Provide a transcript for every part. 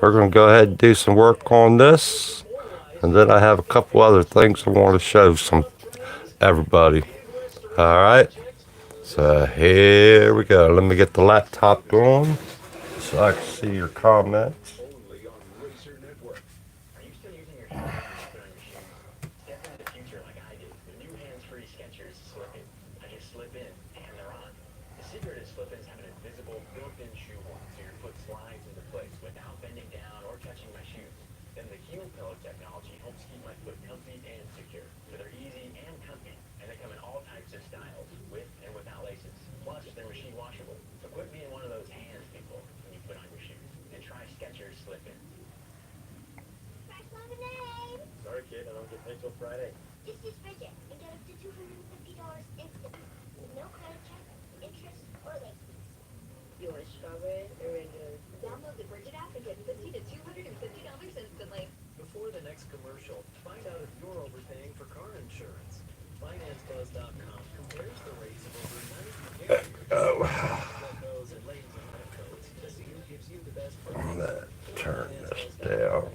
we're going to go ahead and do some work on this. And then I have a couple other things I want to show everybody. All right. So here we go. Let me get the laptop going so I can see your comments. Turn this down.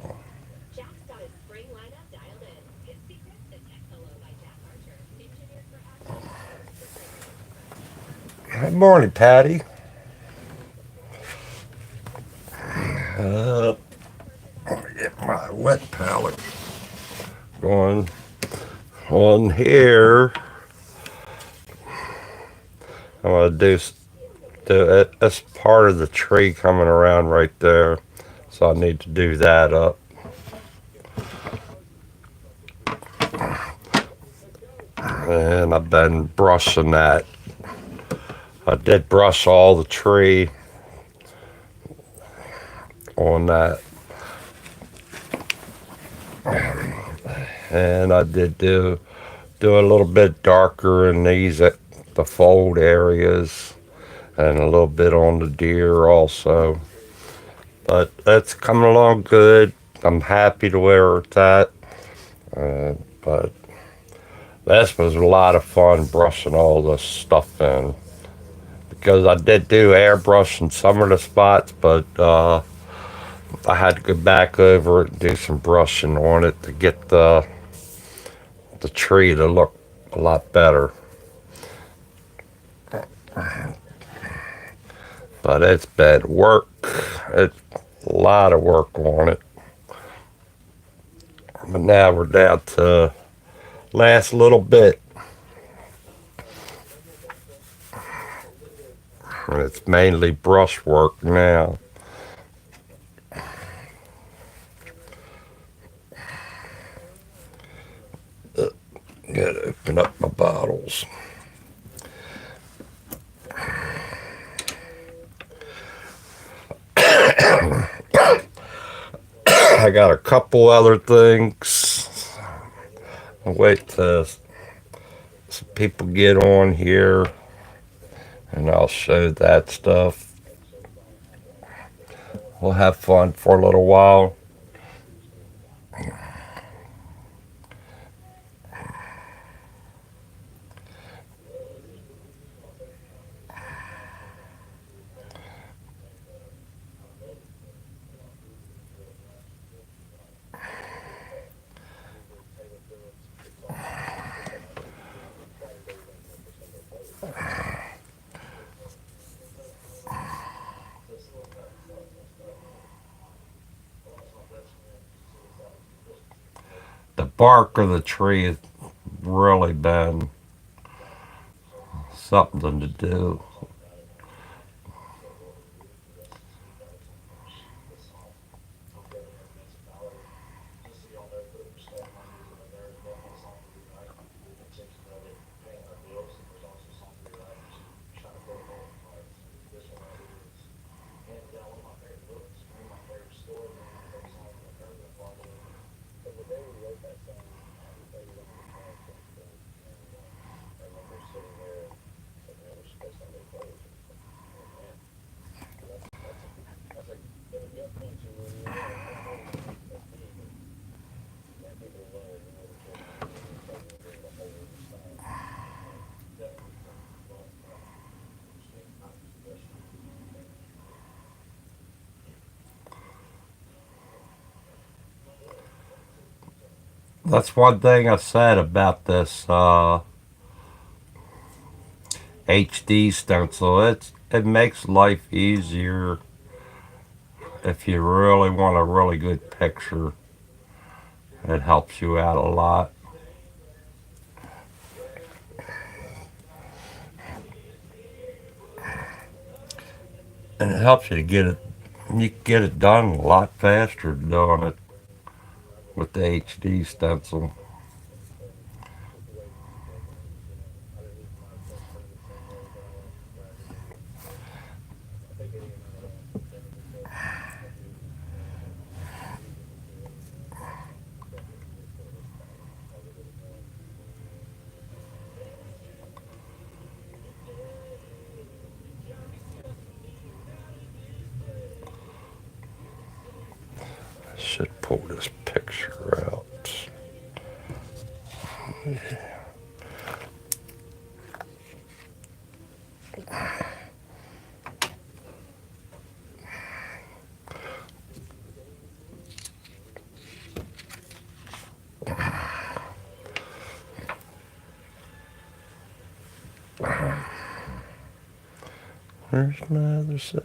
Good morning, Patty. Let me get my wet palette going on here. I'm going to do it. That's part of the tree coming around right there. So I need to do that up. And I've been brushing that. I did brush all the tree on that. And I did do a little bit darker in these at the fold areas and a little bit on the deer also. But that's coming along good. I'm happy to where it's at. But this was a lot of fun brushing all this stuff in. Because I did do airbrush in some of the spots, but I had to go back over it and do some brushing on it to get the tree to look a lot better. But it's been work. It's a lot of work on it. But now we're down to last little bit. And it's mainly brush work now. Gotta open up my bottles. I got a couple other things. I'll wait till some people get on here and I'll show that stuff. We'll have fun for a little while. The bark of the tree has really been something to do. That's one thing I said about this HD stencil. It makes life easier if you really want a really good picture. It helps you out a lot. And it helps you to get it. You can get it done a lot faster doing it with the HD stencil. I should pull this picture out. Where's my other set?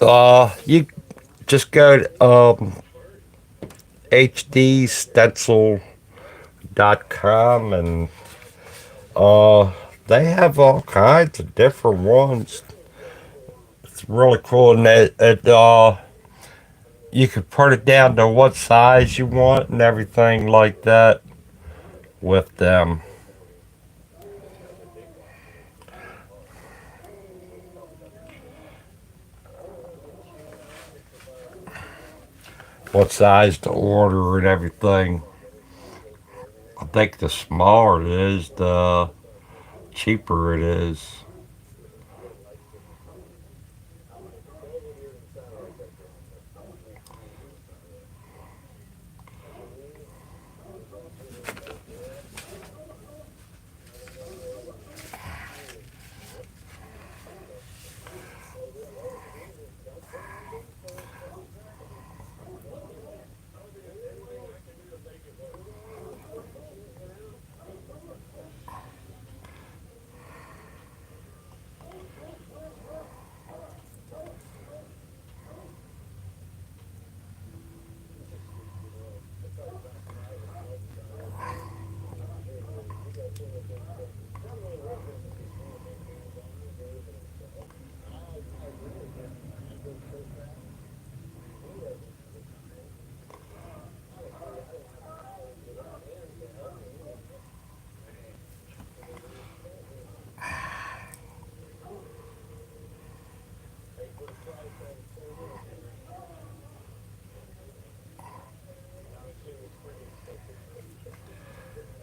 Oh, you just go to hdstencil.com and uh, they have all kinds of different ones. It's really cool, and you can put it down to what size you want and everything like that with them. What size to order and everything. I think the smaller it is, the cheaper it is.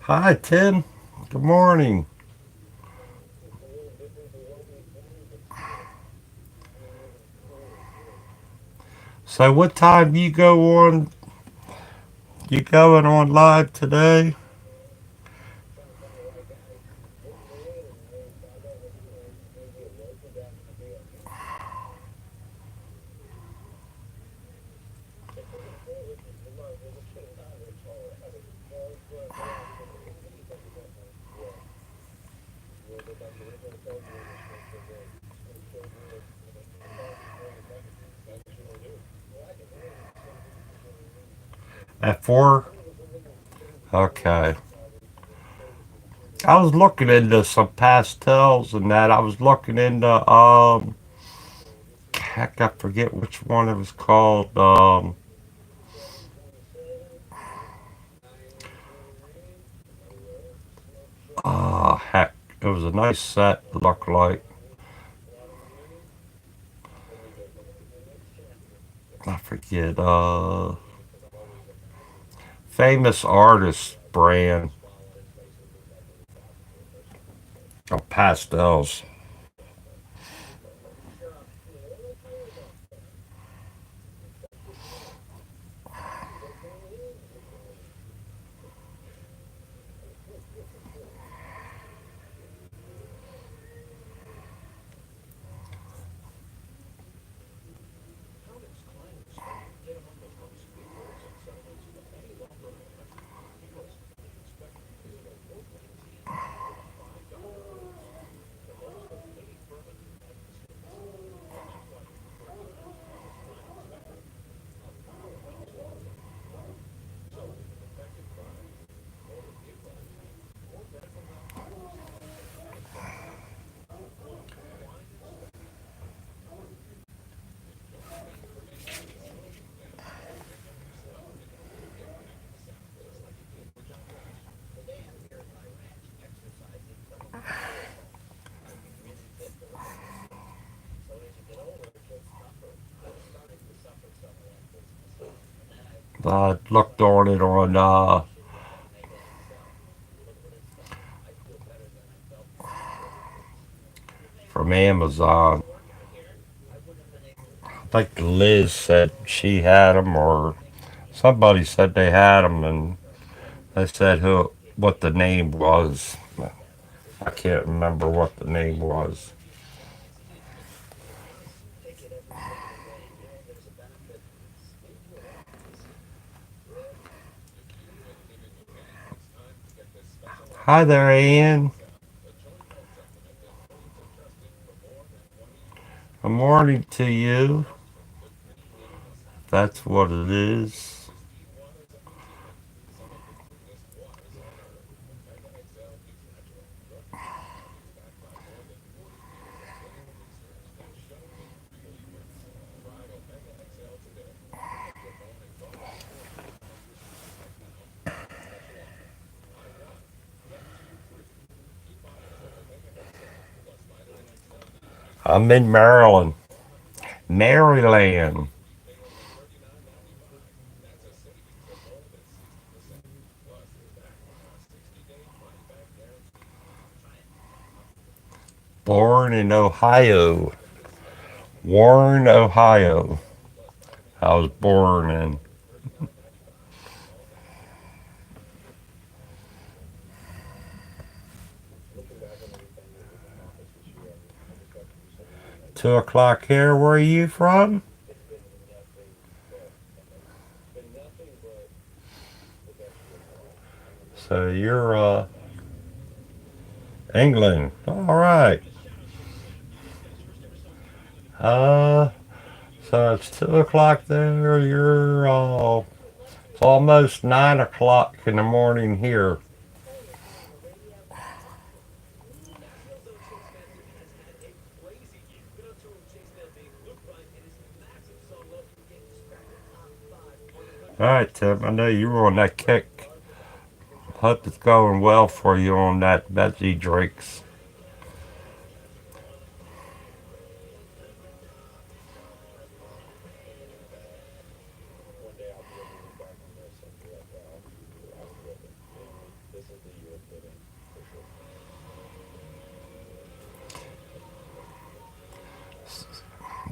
Hi, Tim. Good morning. So, what time you go on? You going on live today? At 4? Okay. I was looking into some pastels and that. I was looking into heck, I forget which one it was called. Heck, it was a nice set. Looked like I forget. Famous artist brand of pastels. I looked on it on from Amazon. I think Liz said she had them, or somebody said they had them, and they said who what the name was. I can't remember what the name was. Hi there, Ian. Good morning to you. That's what it is. I'm in Maryland. Maryland. Born in Ohio. Warren, Ohio. I was born in. 2 o'clock here. Where are you from? So you're England. All right. Uh, so it's 2 o'clock there. You're it's almost 9 o'clock in the morning here. All right, Tim. I know you were on that kick. Hope it's going well for you on that Betsy drinks.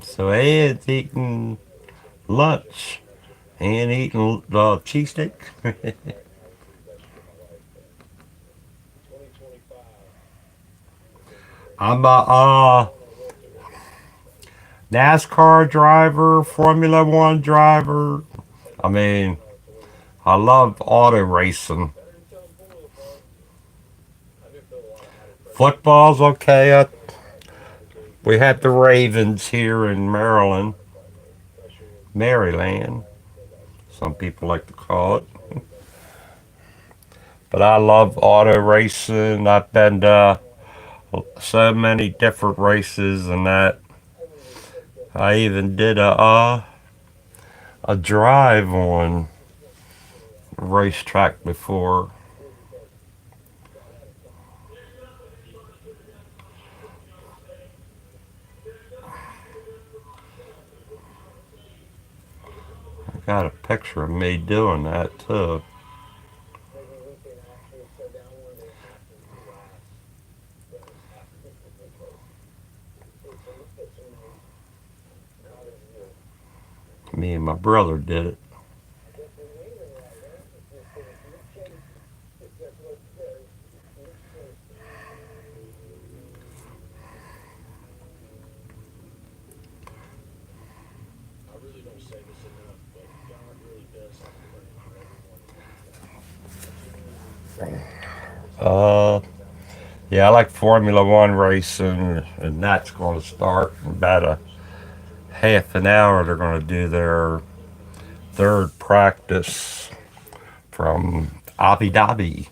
So Ed's eating lunch and eating cheesesteak. I'm a NASCAR driver, Formula One driver. I mean, I love auto racing. Football's okay. We have the Ravens here in Maryland, Maryland. Some people like to call it. But I love auto racing. I've been to so many different races and that. I even did a drive on a racetrack before. I got a picture of me doing that too. Me and my brother did it. Uh, yeah, I like Formula One racing, and that's going to start in about a half an hour. They're going to do their third practice from Abu Dhabi.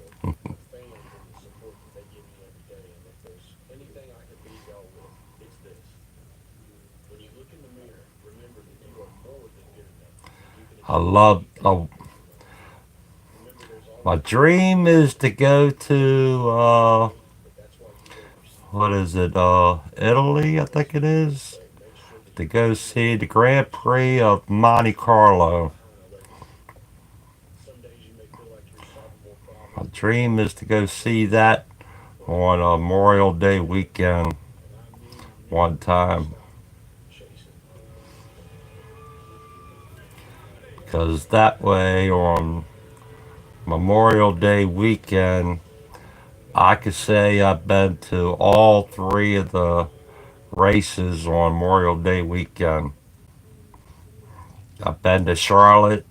I love. My dream is to go to what is it? Italy, I think it is. To go see the Grand Prix of Monte Carlo. My dream is to go see that on Memorial Day weekend one time. Because that way on Memorial Day weekend, I could say I've been to all three of the races on Memorial Day weekend. I've been to Charlotte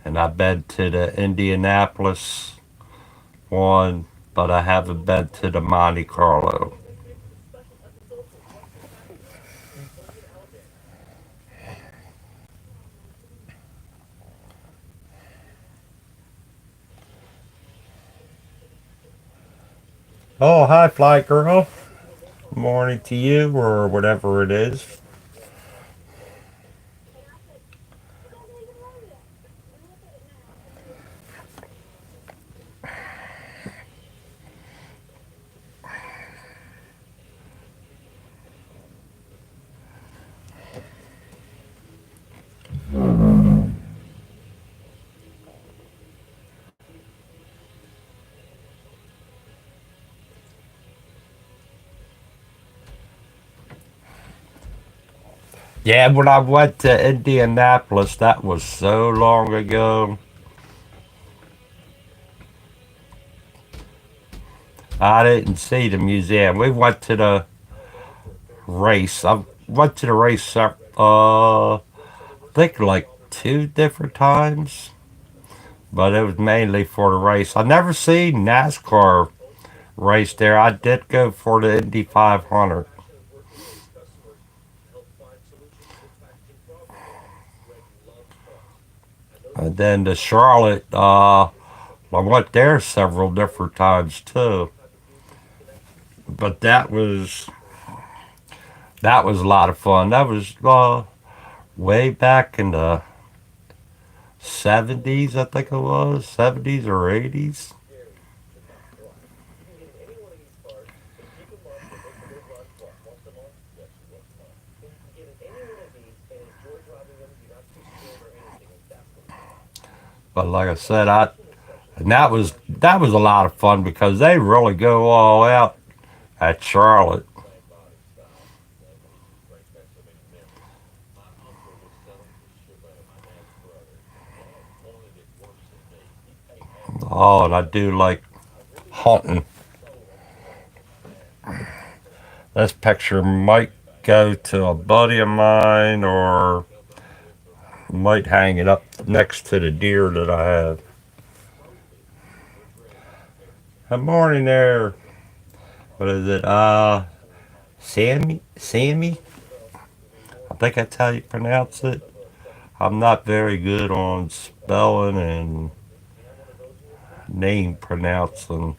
and I've been to the Indianapolis one, but I haven't been to the Monte Carlo. Oh, hi, Fly Girl. Morning to you, or whatever it is. Yeah, when I went to Indianapolis, that was so long ago. I didn't see the museum. We went to the race. I went to the race, I think like two different times, but it was mainly for the race. I never seen NASCAR race there. I did go for the Indy 500. And then the Charlotte, I went there several different times too. But that was a lot of fun. That was way back in the 70s, I think it was 70s or 80s. But like I said, I and that was a lot of fun because they really go all out at Charlotte. Oh, and I do like hunting. This picture might go to a buddy of mine or might hang it up next to the deer that I have. Good morning there. What is it? Sammy? Sammy? I think that's how you pronounce it. I'm not very good on spelling and name pronouncing.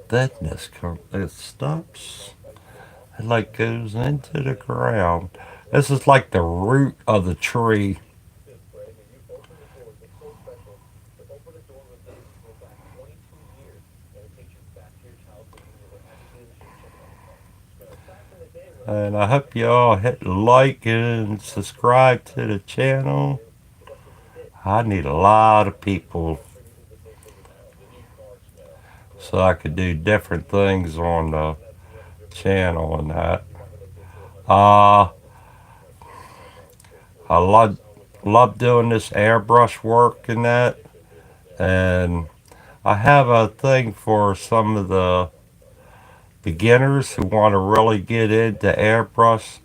Thickness, it stops. It like goes into the ground. This is like the root of the tree. And I hope you all hit like and subscribe to the channel. I need a lot of people so I could do different things on the channel and that. Uh, I love doing this airbrush work and that. And I have a thing for some of the beginners who want to really get into airbrush.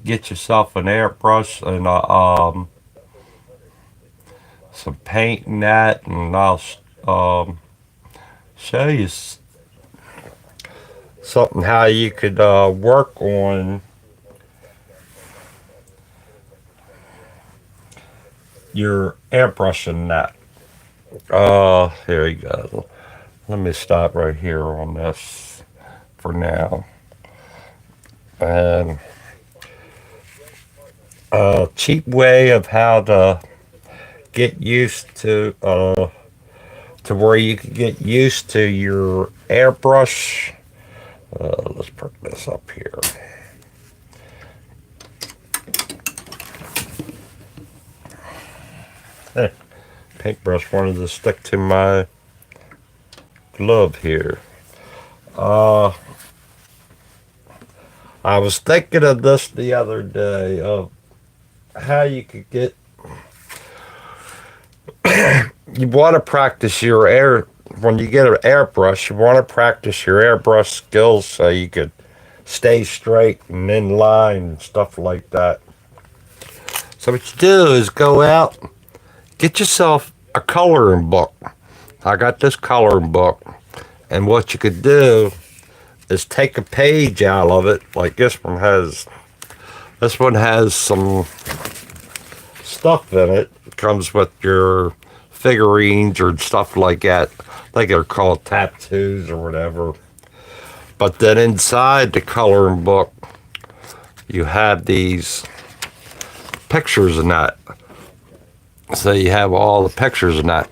Get yourself an airbrush and some paint and that, and I'll show you something how you could work on your airbrush and that. Here you go. Let me stop right here on this for now. And a cheap way of how to get used to where you can get used to your airbrush. Let's put this up here. Paintbrush wanted to stick to my glove here. I was thinking of this the other day of how you could get. You want to practice your when you get an airbrush. You want to practice your airbrush skills so you could stay straight and in line and stuff like that. So what you do is go out, get yourself a coloring book. I got this coloring book, and what you could do is take a page out of it, like this one has. This one has some stuff in it. It comes with your figurines or stuff like that. I think they're called tattoos or whatever. But then inside the coloring book, you have these pictures in that. So you have all the pictures in that.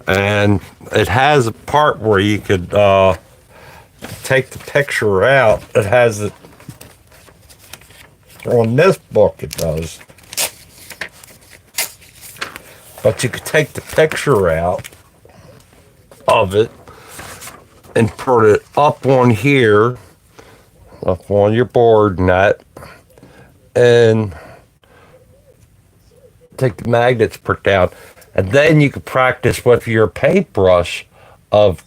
And it has a part where you could take the picture out. It has it on this book, it does. But you could take the picture out of it and put it up on here, up on your board and that, and take the magnets put down. And then you could practice with your paintbrush of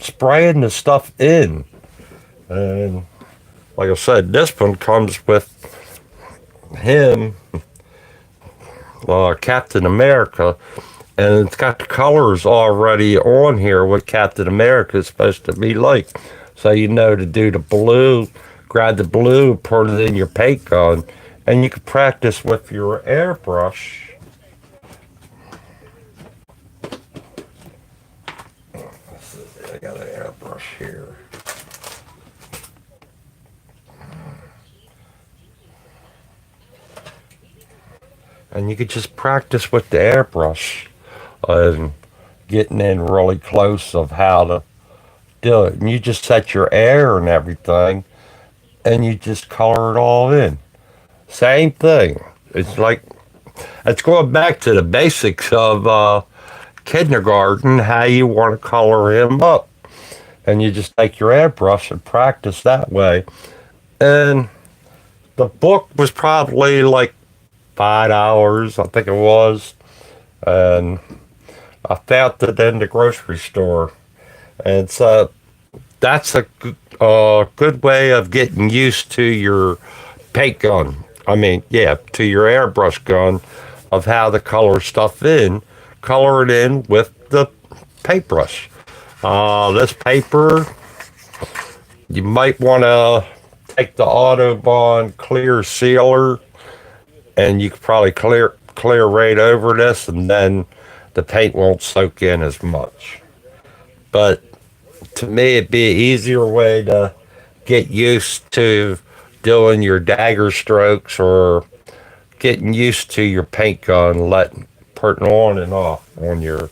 spraying the stuff in. And like I said, this one comes with him, Captain America, and it's got the colors already on here what Captain America is supposed to be like. So you know to do the blue, grab the blue, put it in your paint gun, and you can practice with your airbrush. I got an airbrush here. And you could just practice with the airbrush and getting in really close of how to do it. And you just set your air and everything, and you just color it all in. Same thing. It's like, it's going back to the basics of kindergarten, how you want to color him up. And you just take your airbrush and practice that way. And the book was probably like $5, I think it was. And I found it in the grocery store, and so that's a good way of getting used to your paint gun. I mean, yeah, to your airbrush gun, of how to color it in with the paintbrush. This paper, you might want to take the Autobahn clear sealer, and you could probably clear right over this, and then the paint won't soak in as much. But to me, it'd be an easier way to get used to doing your dagger strokes, or getting used to your paint gun, letting putting on and off on your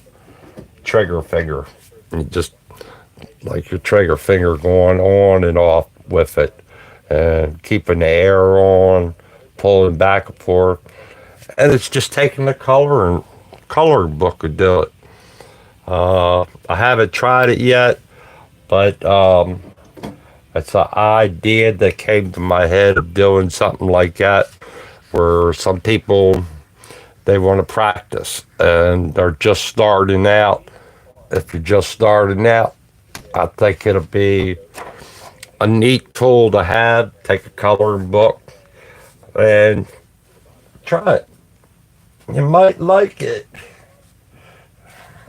trigger finger. And just like your trigger finger going on and off with it, and keeping the air on, pulling back and forth. And it's just taking the color book to do it. I haven't tried it yet, but it's an idea that came to my head of doing something like that, where some people, they want to practice and they're just starting out. If you're just starting out, I think it'll be a neat tool to have. Take a coloring book and try it. You might like it.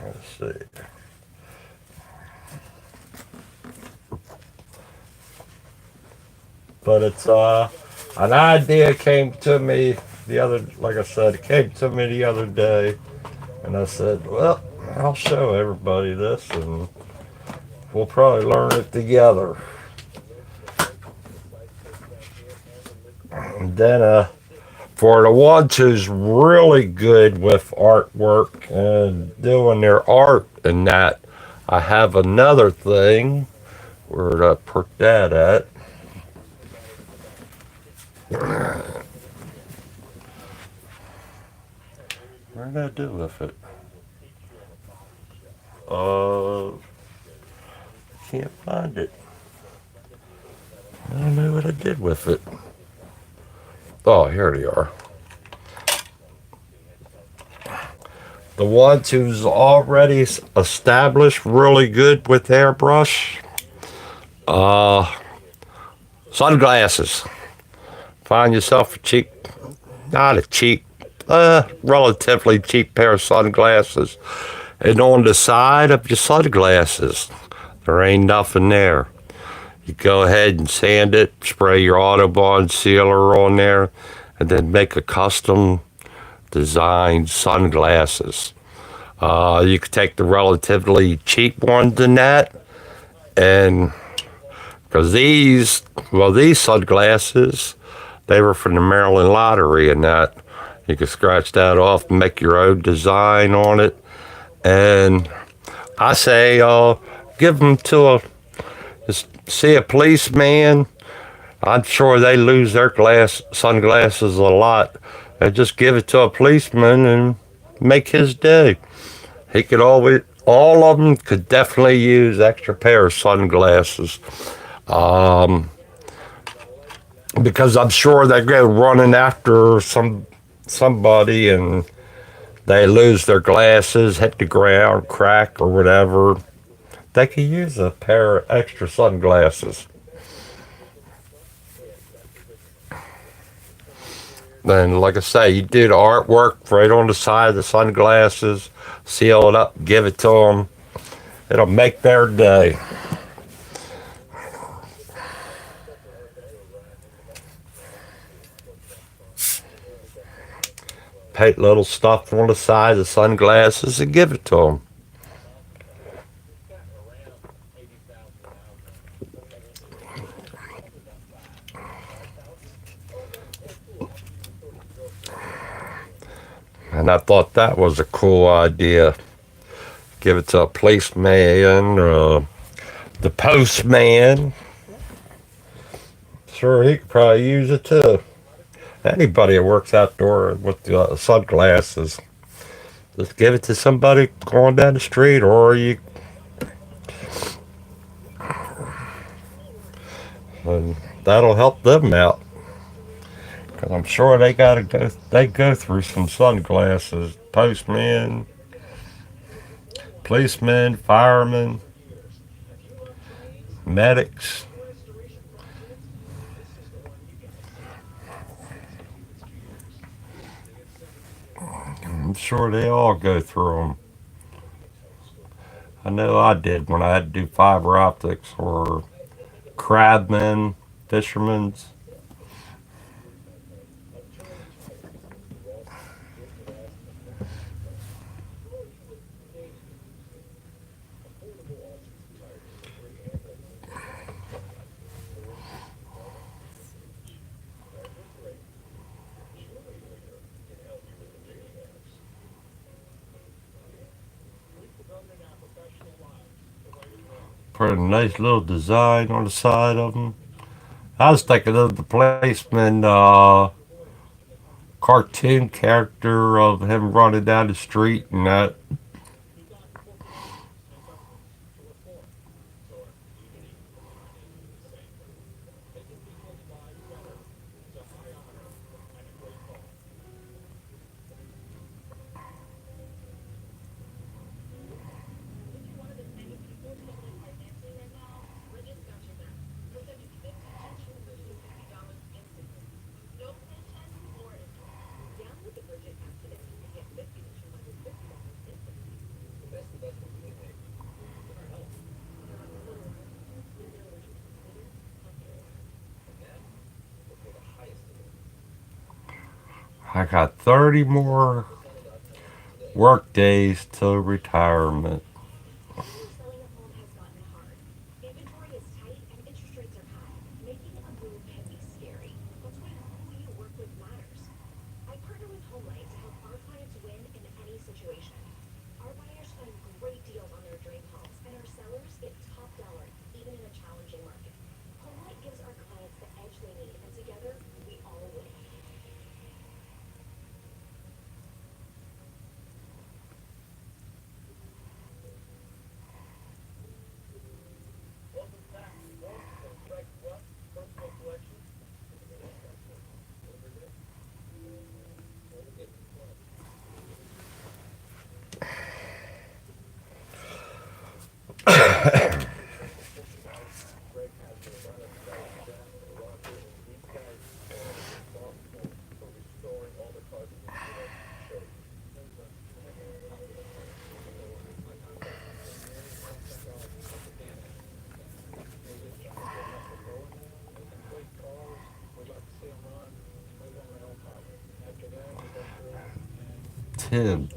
Let's see. But it's an idea came to me the other, like I said, it came to me the other day, and I said, well, I'll show everybody this, and we'll probably learn it together. And then for the ones who's really good with artwork and doing their art and that, I have another thing. Where did I put that at? What did I do with it? Can't find it. I don't know what I did with it. Oh, here they are. The ones who's already established really good with airbrush. Sunglasses. Find yourself a cheap, not a cheap, relatively cheap pair of sunglasses. And on the side of your sunglasses, there ain't nothing there. You go ahead and sand it, spray your Autobahn sealer on there, and then make a custom designed sunglasses. You could take the relatively cheap ones in that, and because these sunglasses, they were from the Maryland Lottery, and that you could scratch that off and make your own design on it. And I say, give them to see a policeman. I'm sure they lose their sunglasses a lot, and just give it to a policeman and make his day. He could all of them could definitely use extra pair of sunglasses. Because I'm sure they go running after somebody and they lose their glasses, hit the ground, crack or whatever. They could use a pair of extra sunglasses. Then, like I say, you do the artwork right on the side of the sunglasses, seal it up, give it to them. It'll make their day. Paint little stuff on the side of the sunglasses and give it to them. And I thought that was a cool idea. Give it to a policeman or the postman. Sure, he could probably use it too. Anybody that works outdoor with the sunglasses, just give it to somebody going down the street, or and that'll help them out. Because I'm sure they go through some sunglasses. Postmen, policemen, firemen, medics. I'm sure they all go through them. I know I did when I had to do fiber optics or crabmen, fishermen. Put a nice little design on the side of them. I was thinking of the policeman cartoon character of him running down the street and that. I got 30 more work days till retirement.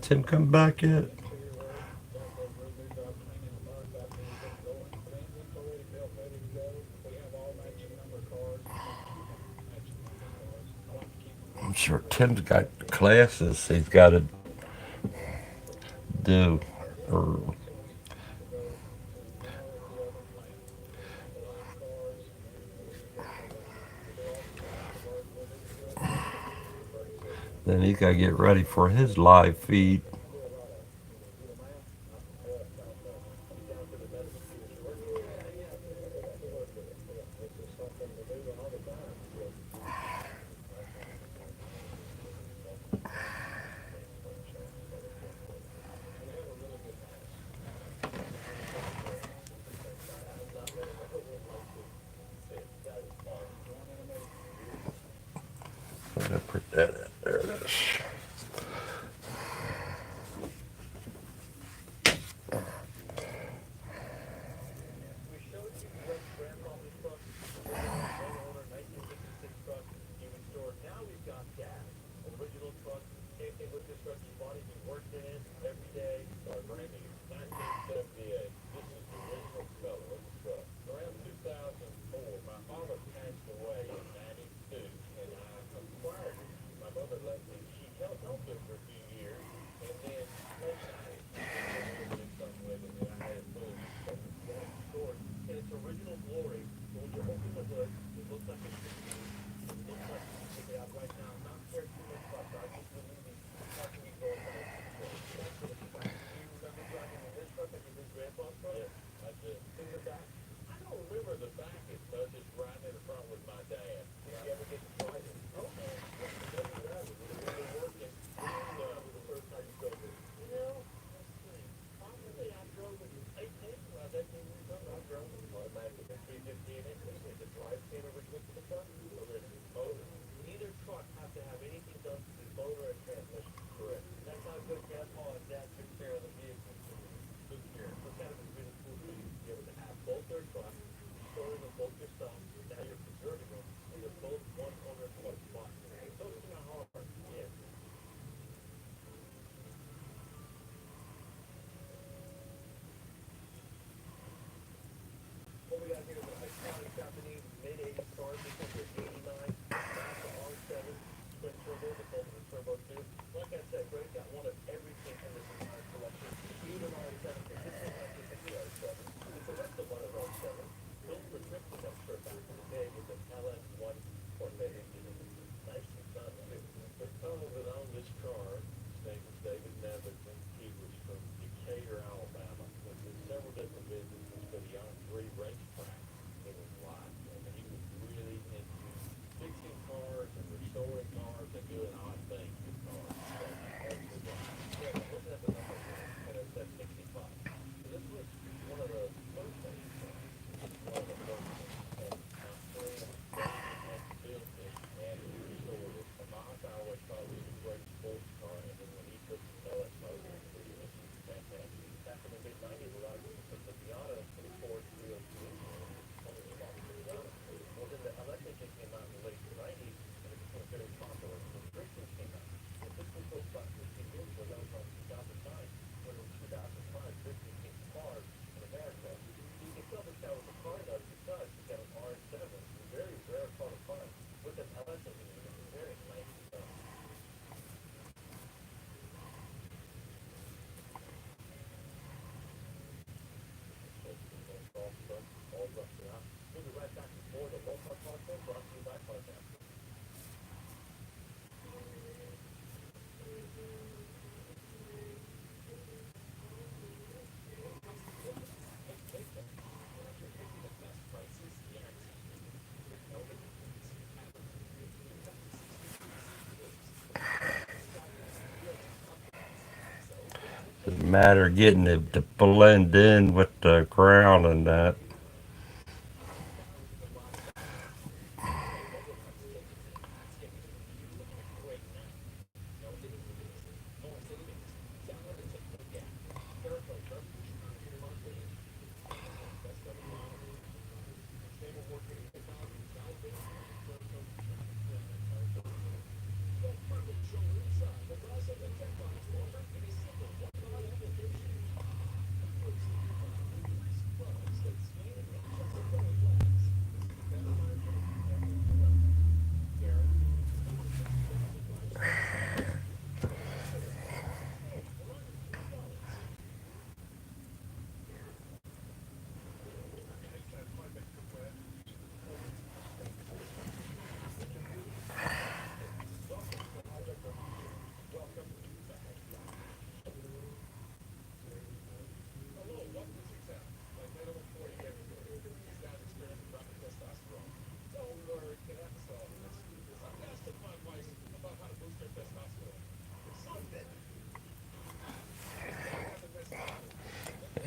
Tim come back yet? I'm sure Tim's got classes he's got to do. Or then he's got to get ready for his live feed. Where did I put that at? There it is. It's a matter of getting it to blend in with the ground and that.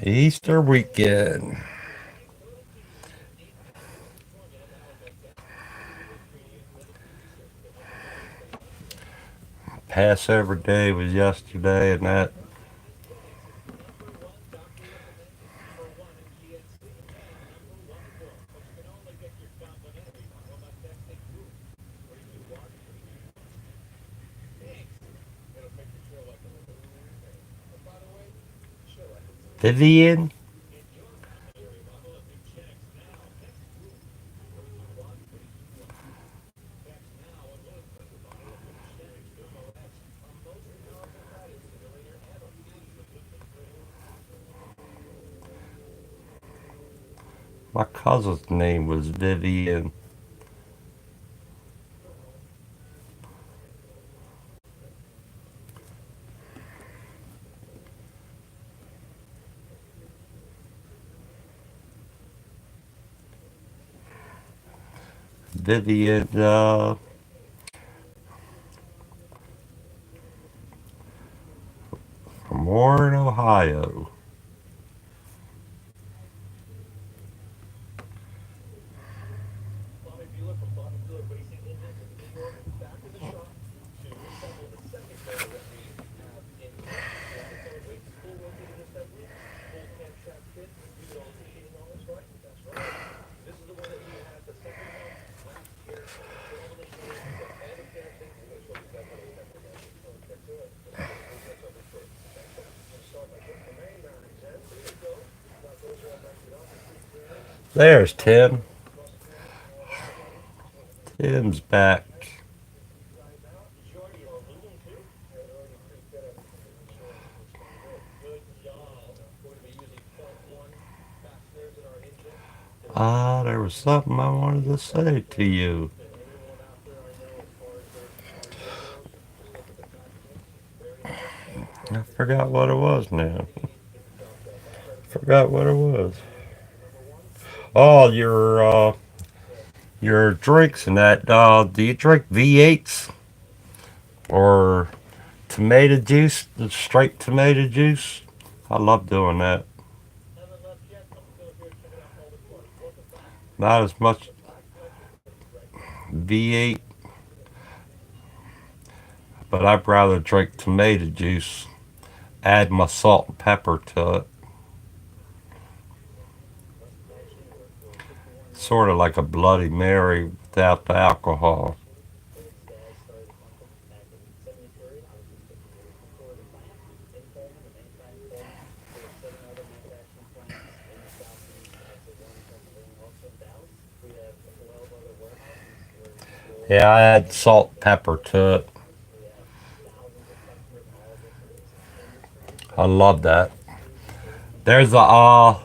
Easter weekend. Passover day was yesterday and that. Vivian? My cousin's name was Vivian. Vivian, from Warren, Ohio. There's Tim. Tim's back. Ah, there was something I wanted to say to you. I forgot what it was now. Forgot what it was. Oh, your drinks and that. Do you drink V8s or tomato juice? The straight tomato juice. I love doing that. Not as much V8, but I'd rather drink tomato juice. Add my salt and pepper to it. Sort of like a Bloody Mary without the alcohol. Yeah, I add salt and pepper to it. I love that. There's a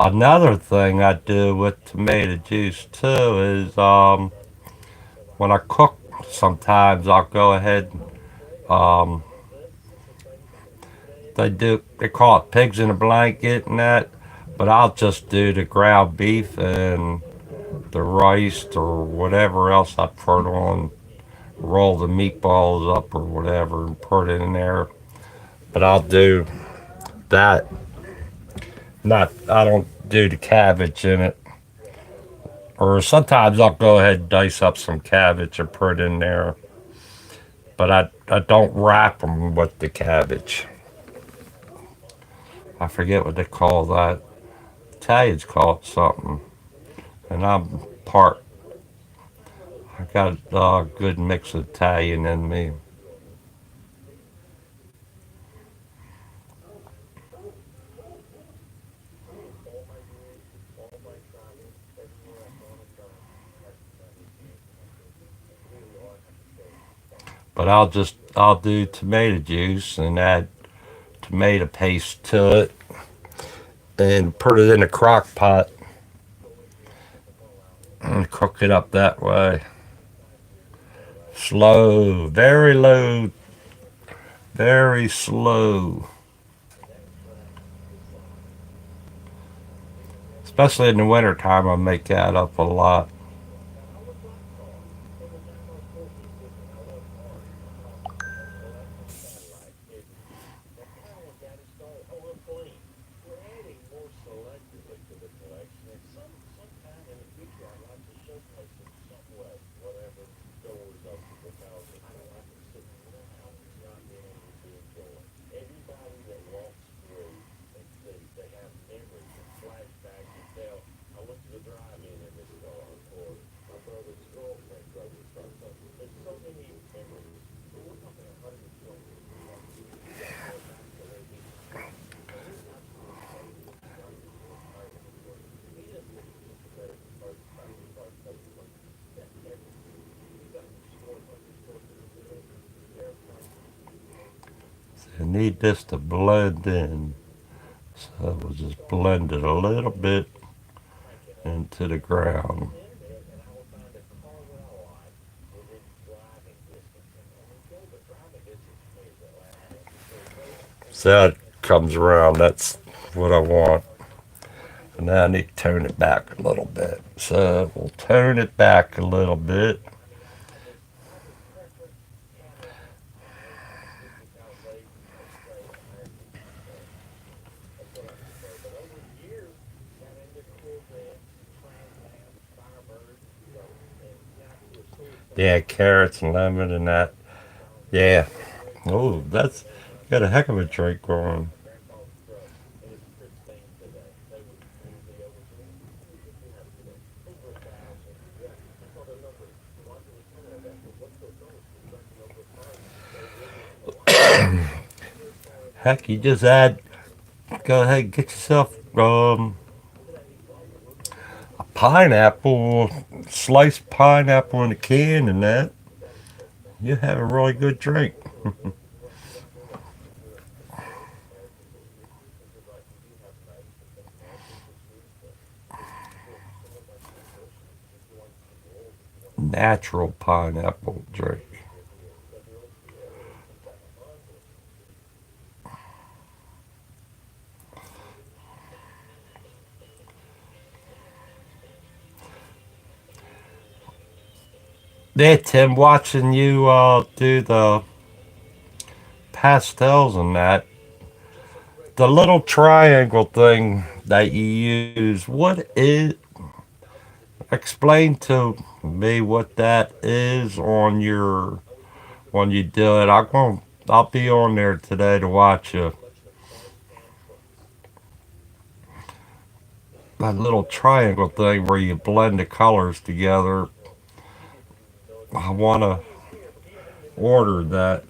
Another thing I do with tomato juice too is when I cook, sometimes I'll go ahead. Um, they call it pigs in a blanket and that, but I'll just do the ground beef and the rice or whatever else I put on. Roll the meatballs up or whatever and put it in there. But I'll do that. Not I don't do the cabbage in it. Or sometimes I'll go ahead and dice up some cabbage and put it in there. But I don't wrap them with the cabbage. I forget what they call that. Italians call it something. And I'm part. I got a good mix of Italian in me. But I'll do tomato juice and add tomato paste to it and put it in a crock pot and cook it up that way. Slow, very low, very slow. Especially in the wintertime, I make that up a lot. I need this to blend in. So we'll just blend it a little bit into the ground. So that comes around. That's what I want. And now I need to turn it back a little bit. So we'll turn it back a little bit. Yeah, carrots and lemon and that. Yeah. Oh, that's got a heck of a drink going. Heck, you just add. Go ahead, and get yourself a pineapple, sliced pineapple in a can, and that you have a really good drink. Natural pineapple drink. Yeah, Tim, watching you do the pastels and that, the little triangle thing that you use, what is, explain to me what that is on your, when you do it. I'll be on there today to watch you. That little triangle thing where you blend the colors together. I want to order that.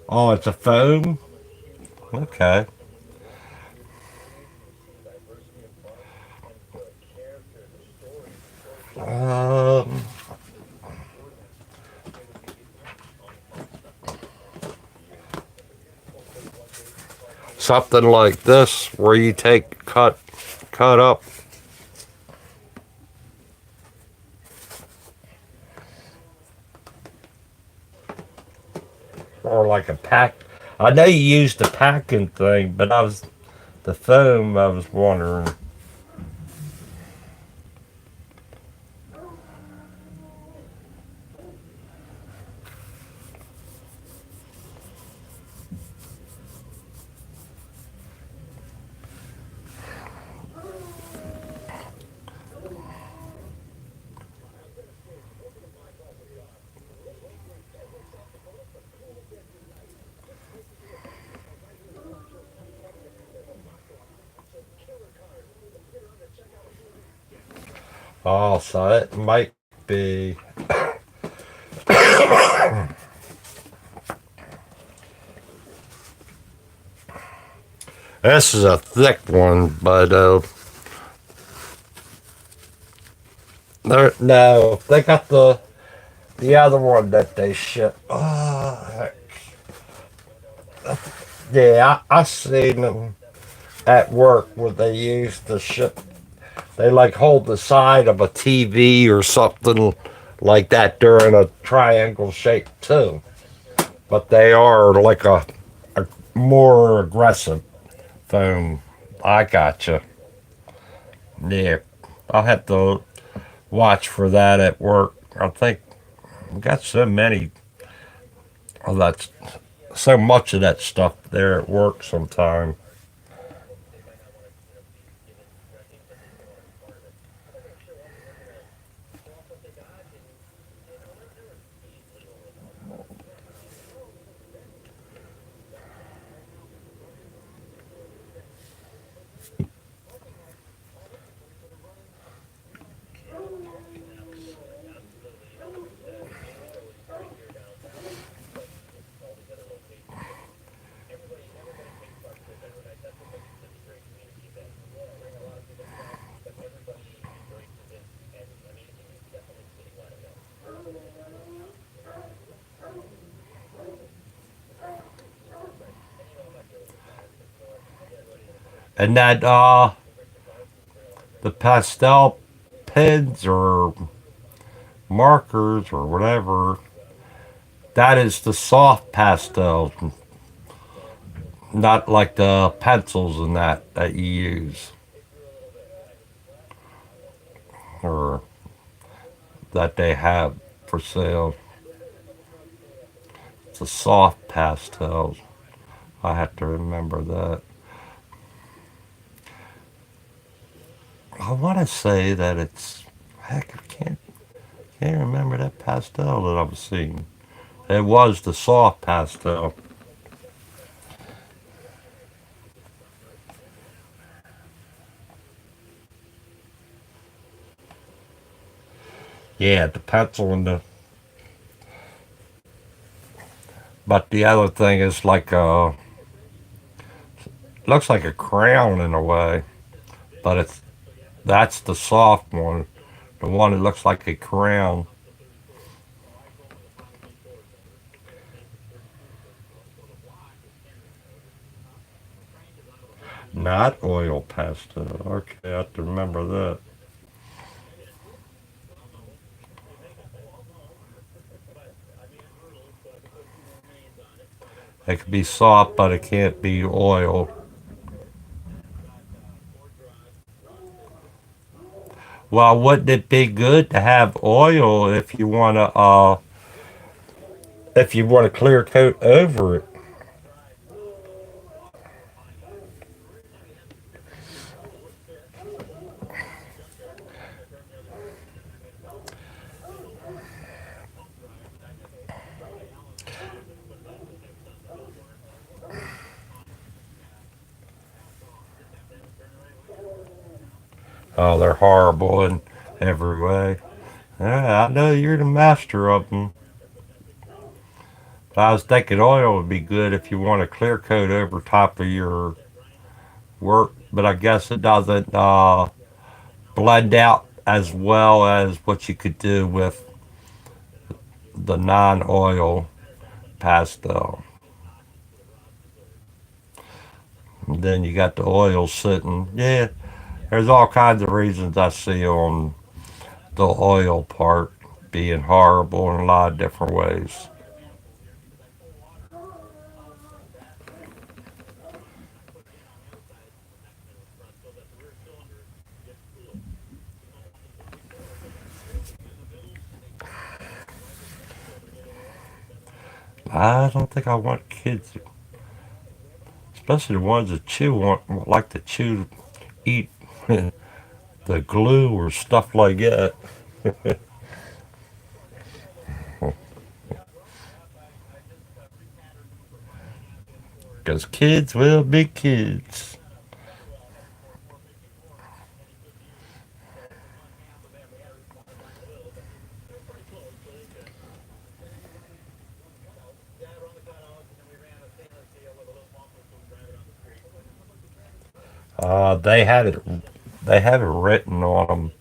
Oh, it's a foam? Okay. Um, something like this where you take cut up, or like a pack. I know you used the packing thing, but I was the foam. I was wondering. Oh, so it might be. This is a thick one, but no, they got the other one that they ship. Oh, yeah, I seen them at work where they use the ship. They like hold the side of a TV or something like that during a triangle shape too. But they are like a more aggressive foam. I gotcha. Yeah, I'll have to watch for that at work. I think we got so many of that, so much of that stuff there at work sometime. And that the pastel pens or markers or whatever, that is the soft pastels, not like the pencils and that you use or that they have for sale. It's the soft pastels. I have to remember that. I want to say that it's heck. I can't remember that pastel that I was seeing. It was the soft pastel. Yeah, the pencil and the. But the other thing is like looks like a crown in a way, but that's the soft one. The one that looks like a crown, not oil pastel. Okay, I have to remember that. It can be soft, but it can't be oil. Well, wouldn't it be good to have oil if you want to clear coat over it? Oh, they're horrible in every way. Yeah, I know you're the master of them. I was thinking oil would be good if you want a clear coat over top of your work, but I guess it doesn't blend out as well as what you could do with the non-oil pastel. And then you got the oil sitting. Yeah, there's all kinds of reasons I see on the oil part being horrible in a lot of different ways. I don't think I want kids, especially the ones that like to chew, eat the glue or stuff like that. Because kids will be kids. They had it. They have it written on them,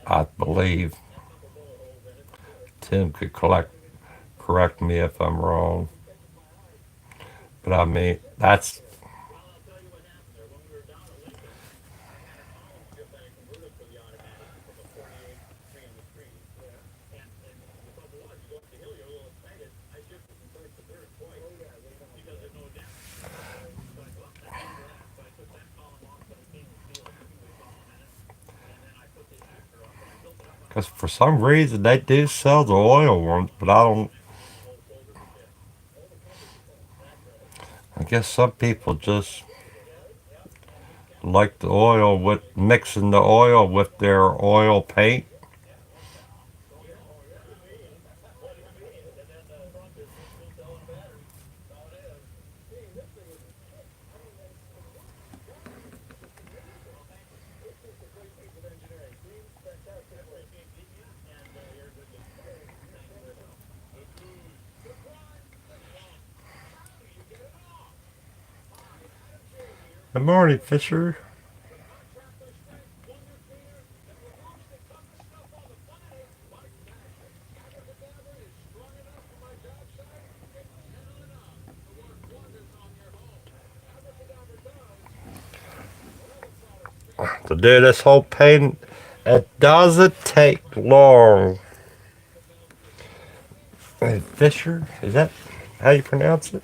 I believe. Tim could correct me if I'm wrong, but I mean that's because for some reason they do sell the oil ones, but I don't. I guess some people just like the oil with mixing the oil with their oil paint. Good morning, Fisher. To do this whole paint, it doesn't take long. Hey, Fisher, is that how you pronounce it?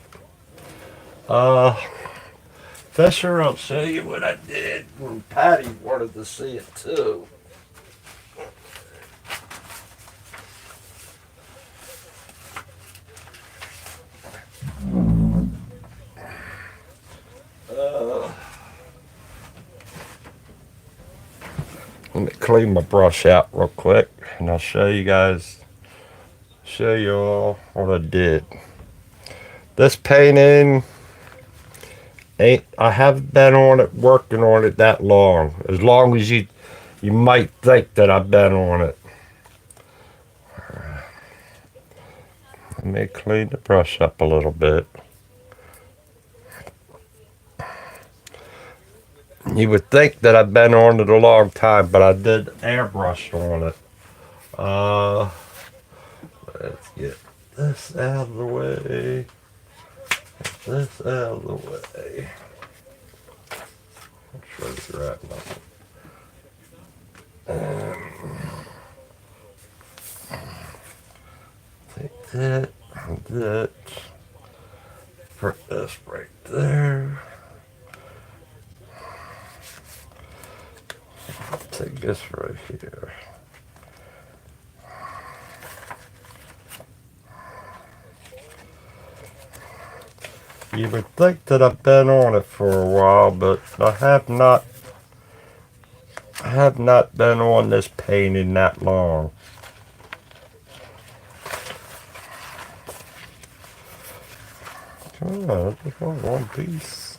Uh, Fisher, I'll show you what I did when Patty wanted to see it too. Uh, Let me clean my brush out real quick, and I'll show you all what I did. This painting ain't. I haven't been on it, working on it that long. As long as you might think that I've been on it. Let me clean the brush up a little bit. You would think that I've been on it a long time, but I did airbrush on it. Uh, let's get this out of the way. This out of the way. I'm sure you're right now. Take that and that. Put this right there. Take this right here. You would think that I've been on it for a while, but I have not. I have not been on this painting that long. Oh, just want one piece.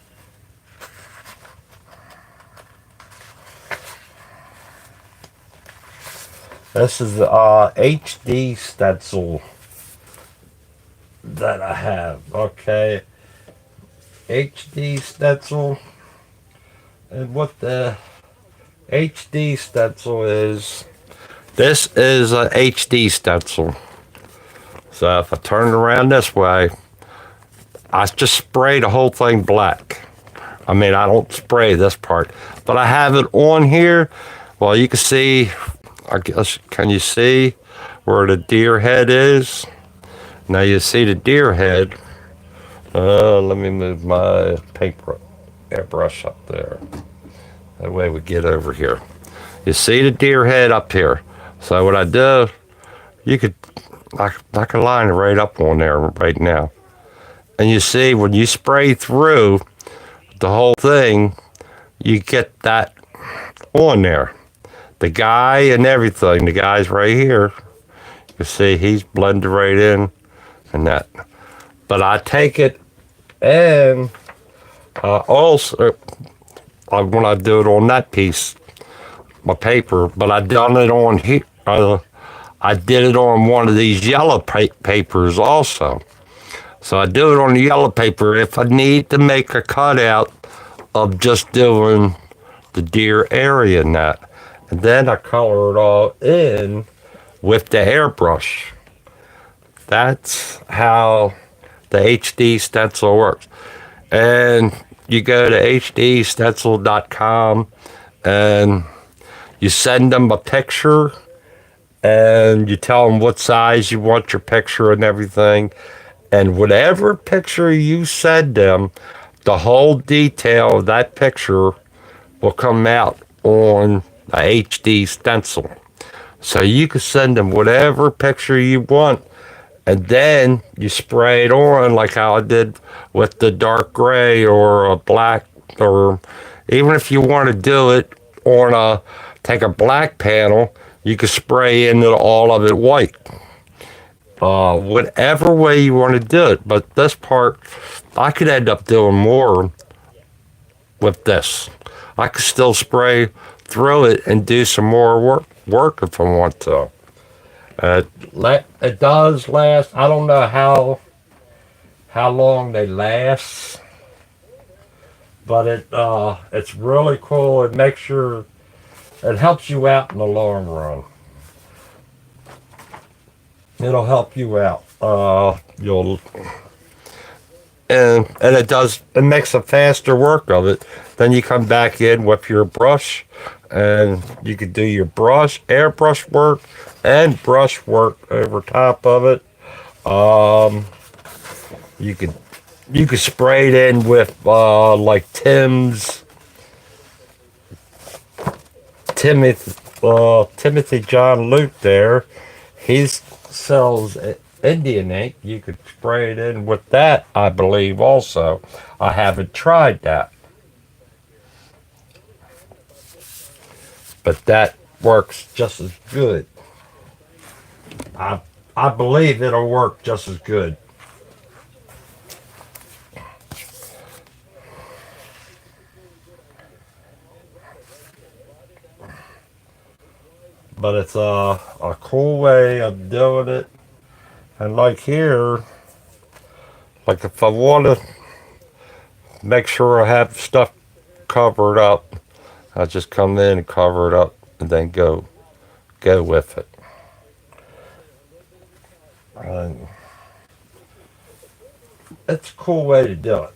This is the HD stencil that I have. Okay, HD stencil, and what the HD stencil is. This is a HD stencil. So if I turn it around this way, I just spray the whole thing black. I mean, I don't spray this part, but I have it on here. Well, you can see, I guess, can you see where the deer head is? Now you see the deer head. Let me move my paintbrush airbrush up there. That way we get over here. You see the deer head up here. So what I do, you could, I can line it right up on there right now. And you see when you spray through the whole thing, you get that on there. The guy and everything, the guy's right here. You see he's blended right in and that. But I take it and also, when I do it on that piece, my paper, but I done it on here. I did it on one of these yellow papers also. So I do it on the yellow paper if I need to make a cutout of just doing the deer area and that. And then I color it all in with the airbrush. That's how the HD stencil works. And you go to hdstencil.com and you send them a picture and you tell them what size you want your picture and everything. And whatever picture you send them, the whole detail of that picture will come out on the HD stencil. So you can send them whatever picture you want, and then you spray it on like how I did with the dark gray or a black, or even if you want to do it on take a black panel, you can spray in all of it white. Whatever way you want to do it, but this part, I could end up doing more with this. I could still spray through it and do some more work if I want to. It does last. I don't know how long they last, but it's really cool. It makes sure it helps you out in the long run. It'll help you out. You'll and it makes a faster work of it. Then you come back in with your brush, and you can do your airbrush work and brush work over top of it. You could spray it in with like Timothy John Luke there. He sells Indian ink. You could spray it in with that, I believe, also. I haven't tried that. But that works just as good. I believe it'll work just as good. But it's a cool way of doing it. And like here, like if I want to make sure I have stuff covered up, I just come in and cover it up and then go with it. And it's a cool way to do it.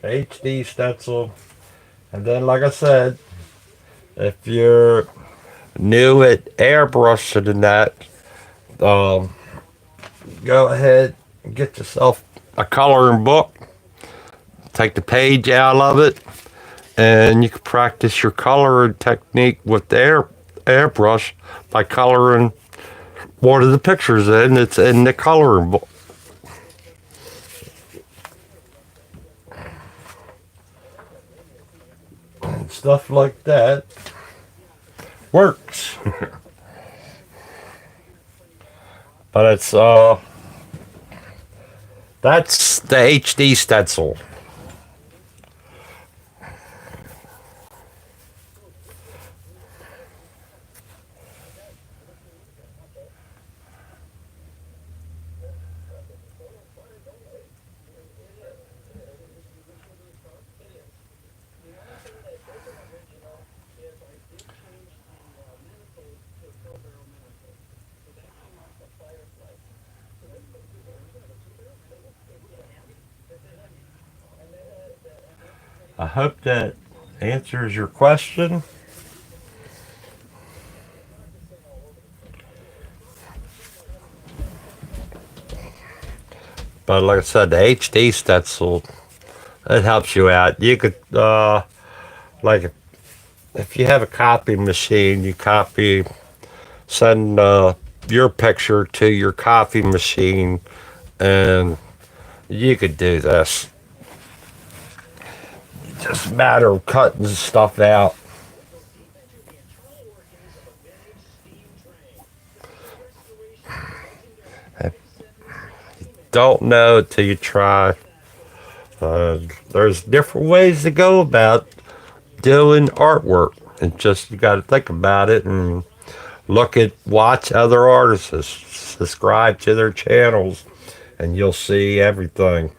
HD stencil. And then like I said, if you're new at airbrushing and that, go ahead and get yourself a coloring book. Take the page out of it, and you can practice your coloring technique with the airbrush by coloring one of the pictures in. It's in the coloring book. And stuff like that works. But it's that's the HD stencil. I hope that answers your question. But like I said, the HD stencil, it helps you out. You could, like, if you have a copy machine, you send your picture to your copy machine, and you could do this. Just a matter of cutting stuff out. Don't know till you try. There's different ways to go about doing artwork. And just you got to think about it and watch other artists, subscribe to their channels, and you'll see everything.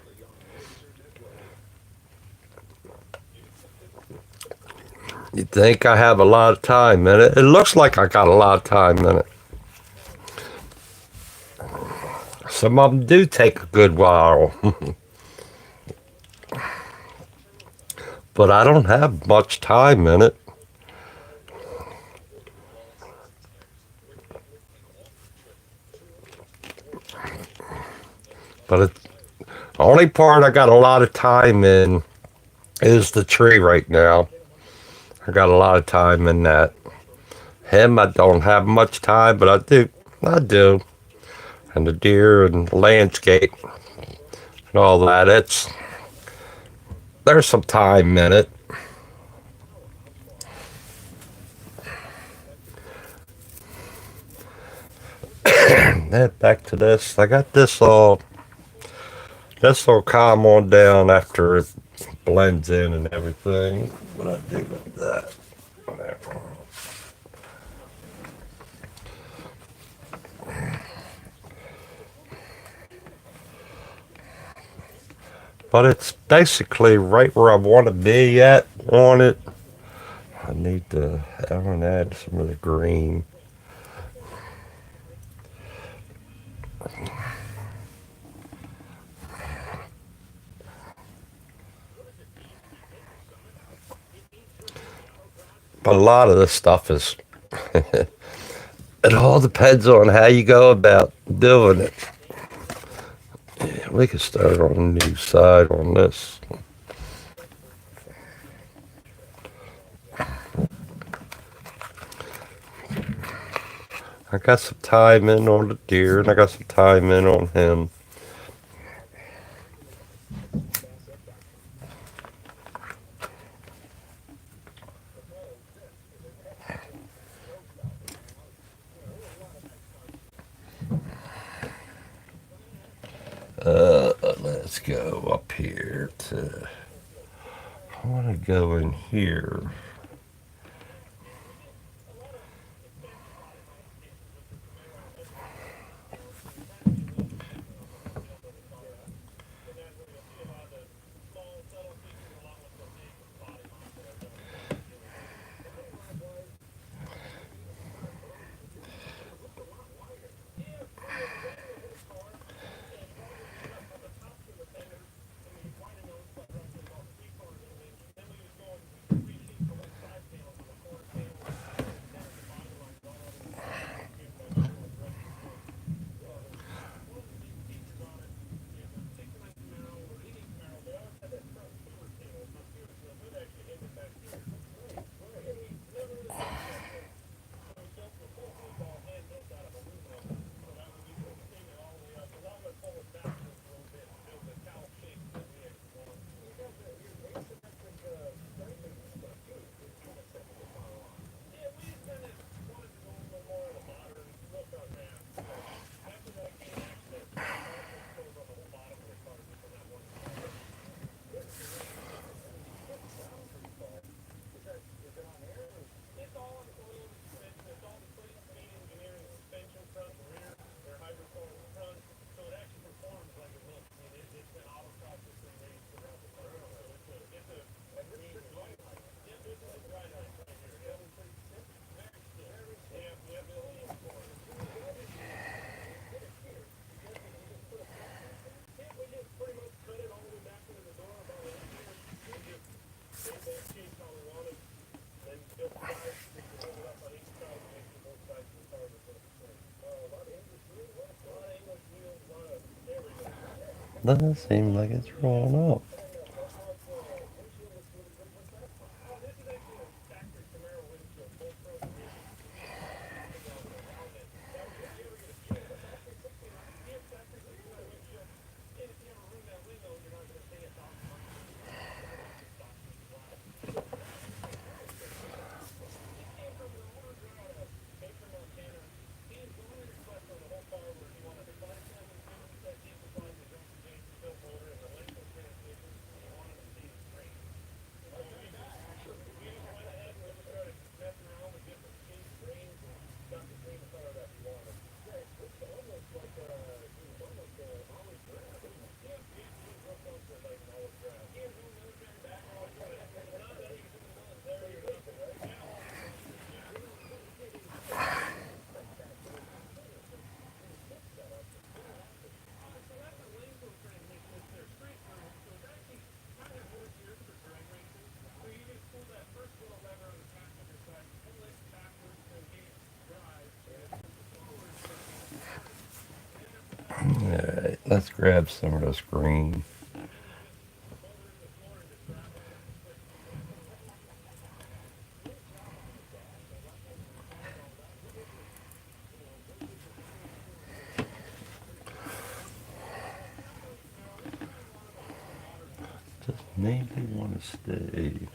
You think I have a lot of time in it? It looks like I got a lot of time in it. Some of them do take a good while, but I don't have much time in it. But the only part I got a lot of time in is the tree right now. I got a lot of time in that. Him, I don't have much time, but I do. I do. And the deer and the landscape and all that. There's some time in it. Then back to this. I got this will calm on down after it blends in and everything. What I do with that? Whatever. But it's basically right where I want to be at on it. I want to add some of the green. But a lot of this stuff is, it all depends on how you go about doing it. Yeah, we can start on a new side on this. I got some time in on the deer, and I got some time in on him. Let's go up here to. I want to go in here. Doesn't seem like it's rolling up. Alright, let's grab some of this green. Just maybe want to stay.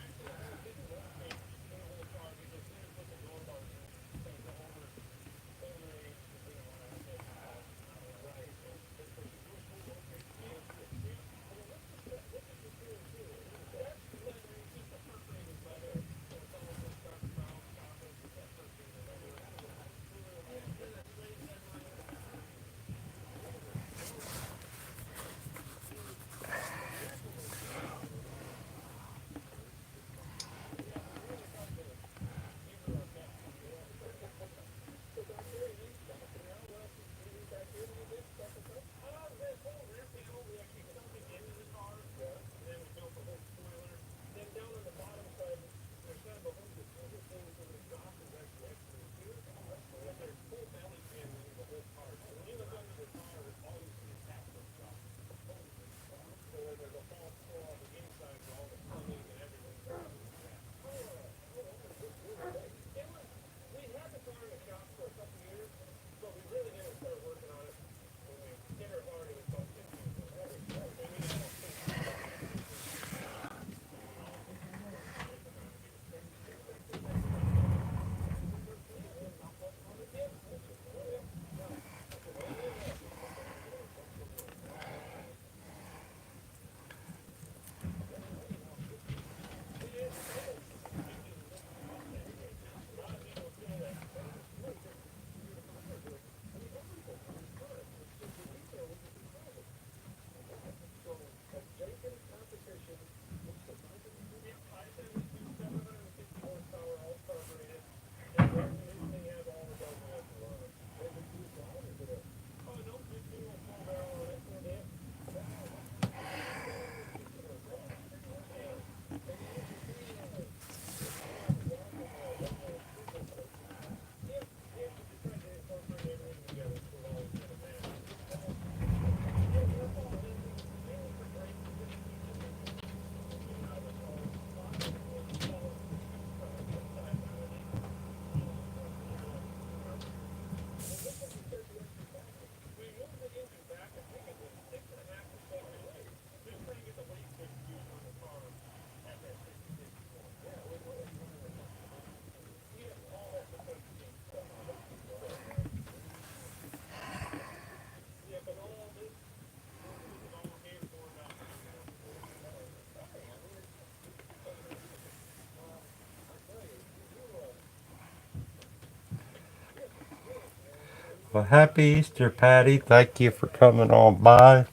Well, happy Easter, Patty. Thank you for coming on by.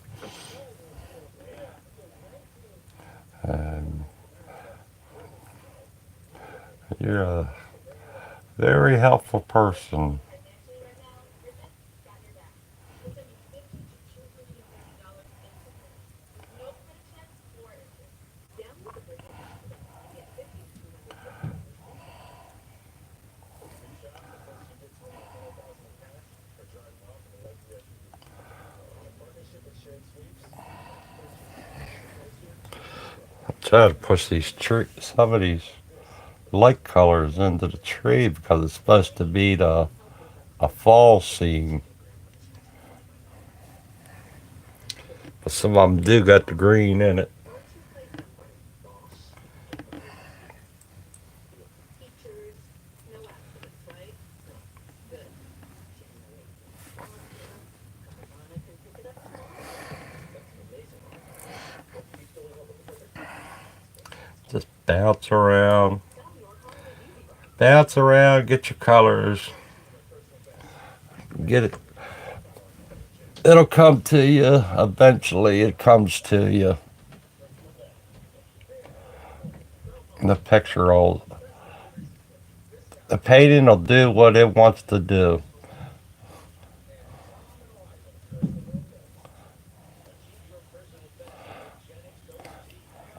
Um, you're a very helpful person. try to push these some of these light colors into the tree because it's supposed to be a fall scene. But some of them do got the green in it. Just bounce around, get your colors, get it. It'll come to you eventually. It comes to you. The picture will, the painting will do what it wants to do.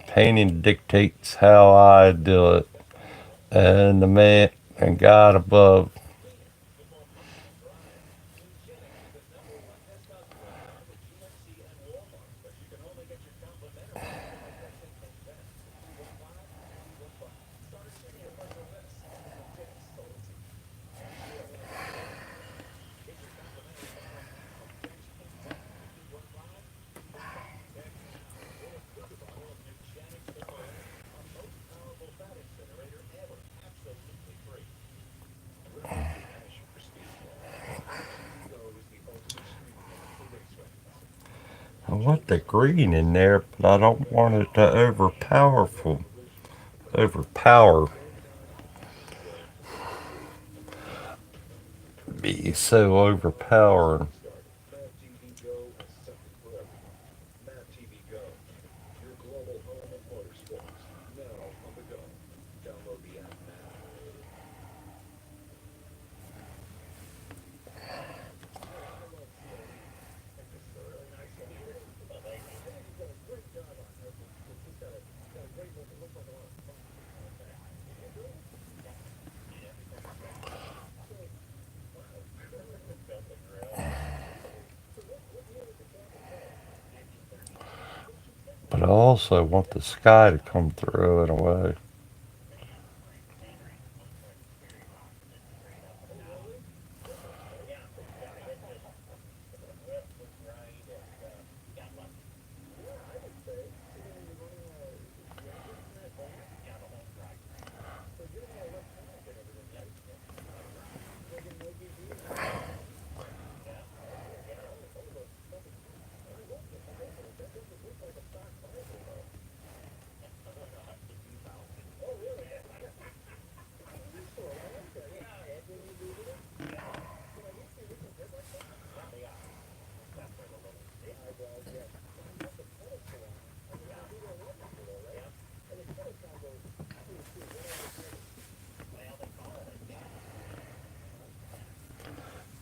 Painting dictates how I do it, and the man and God above. I want the green in there, but I don't want it to overpower, be so overpowering. But I also want the sky to come through in a way.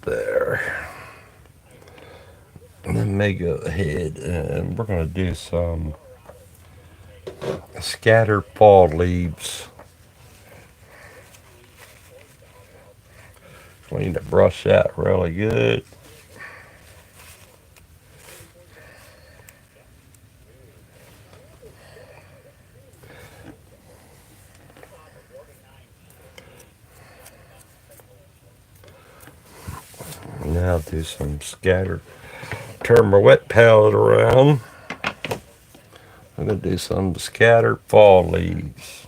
There. And then may go ahead and we're going to do some scattered fall leaves. Clean the brush out really good. Now do some scattered. Turn my wet palette around. I'm going to do some scattered fall leaves.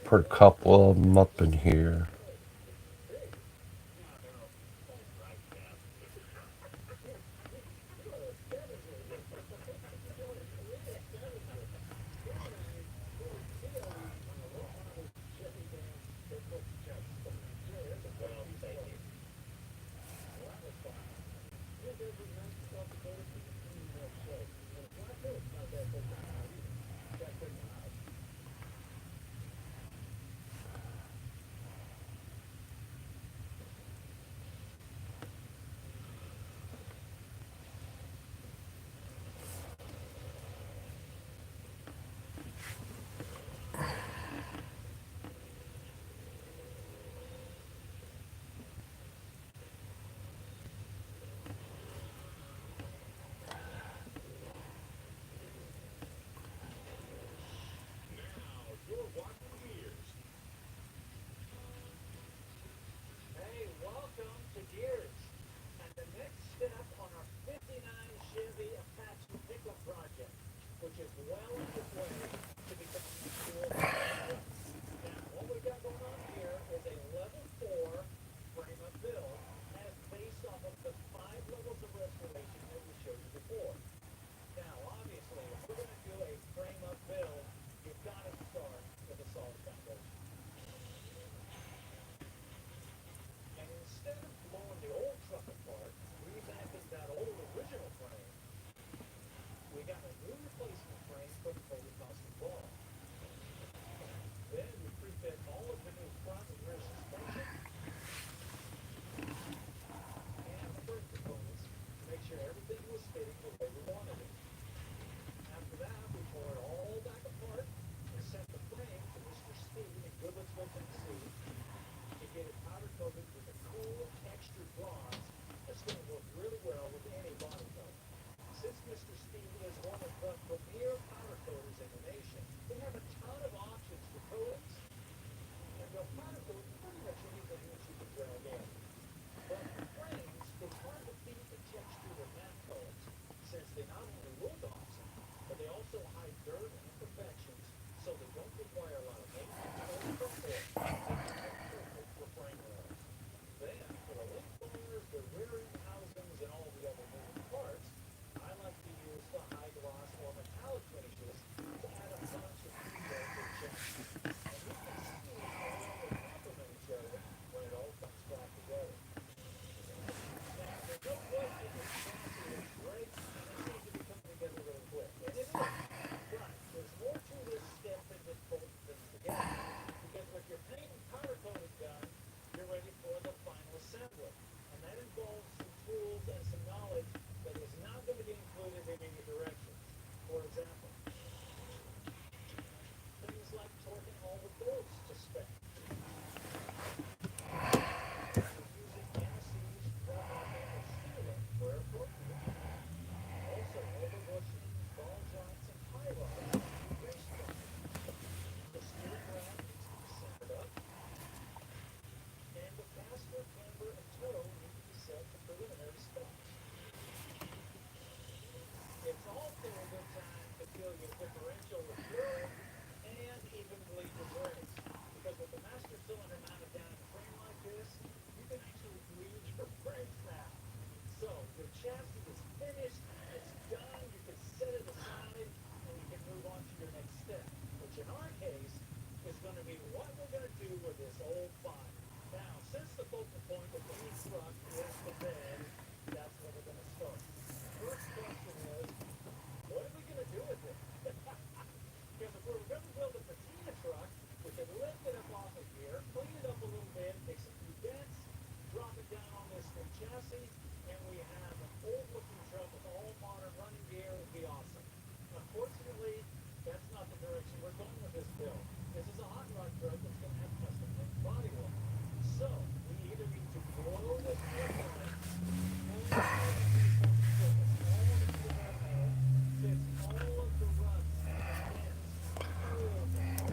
Put a couple of them up in here.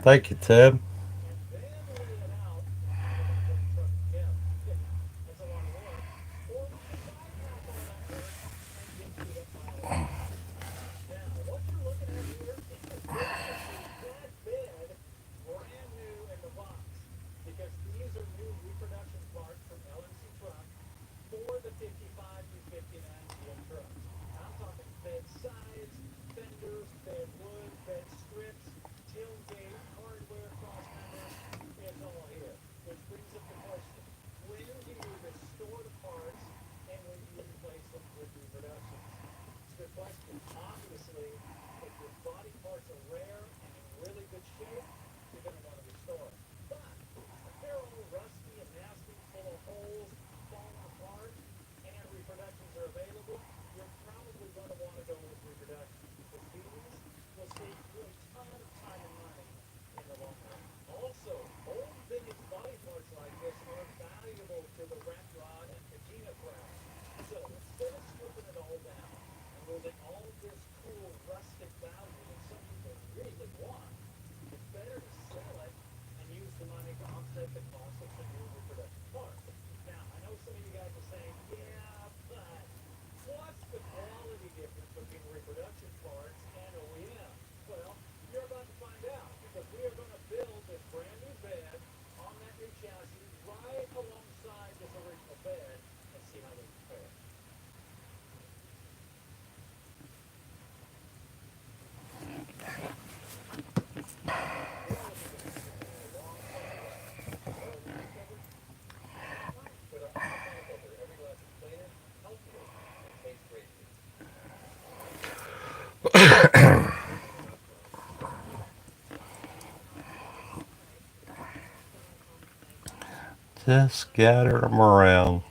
Thank you, Ted. Just scatter them around.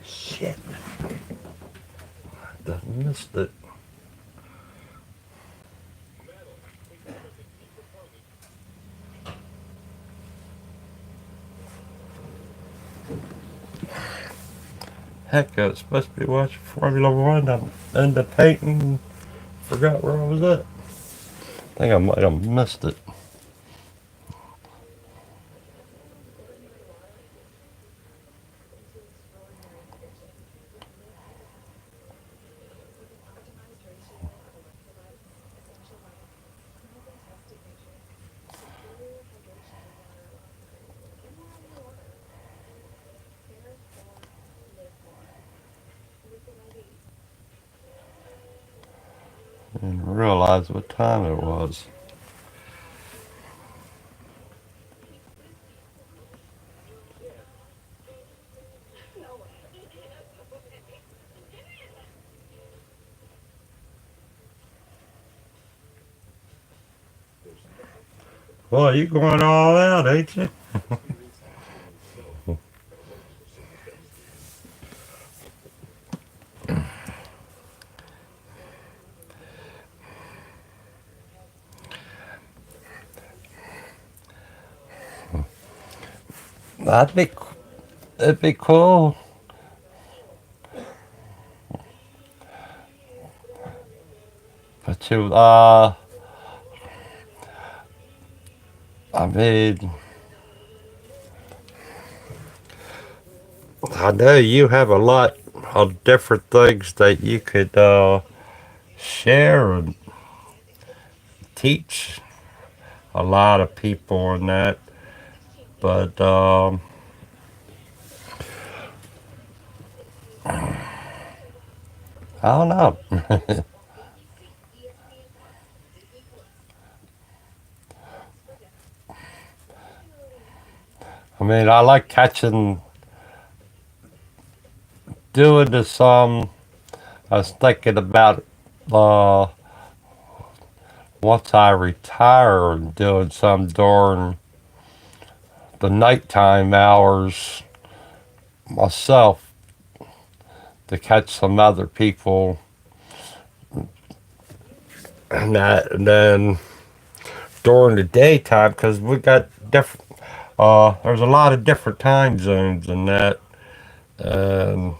Shit, I missed it. Heck, I was supposed to be watching Formula One. I'm into painting. Forgot where I was at. I think I might have missed it. And realize what time it was. Well, you going all out, ain't you? That'd be, it'd be cool. But I mean, I know you have a lot of different things that you could share and teach a lot of people in that. But I don't know. I mean, I like catching, doing this. I was thinking about uh, once I retire and doing some during the nighttime hours myself to catch some other people and that, and then during the daytime because we got different. There's a lot of different time zones in that, and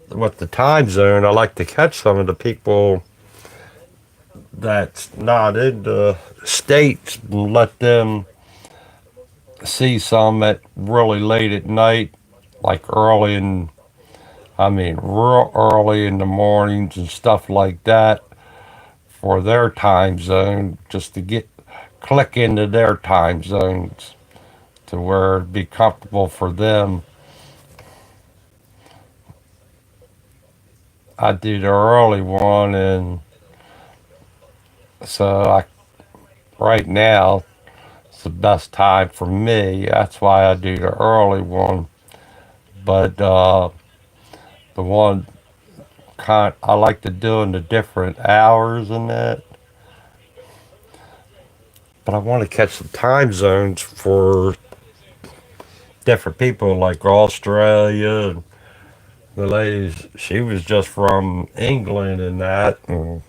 with the time zone, I like to catch some of the people that's not in the states and let them see some at really late at night, like real early in the mornings and stuff like that for their time zone, just to get click into their time zones to where it'd be comfortable for them. I do the early one, and so right now it's the best time for me. That's why I do the early one. But the one I like to do in the different hours and that. But I want to catch the time zones for different people, like Australia. And the lady, she was just from England and that. And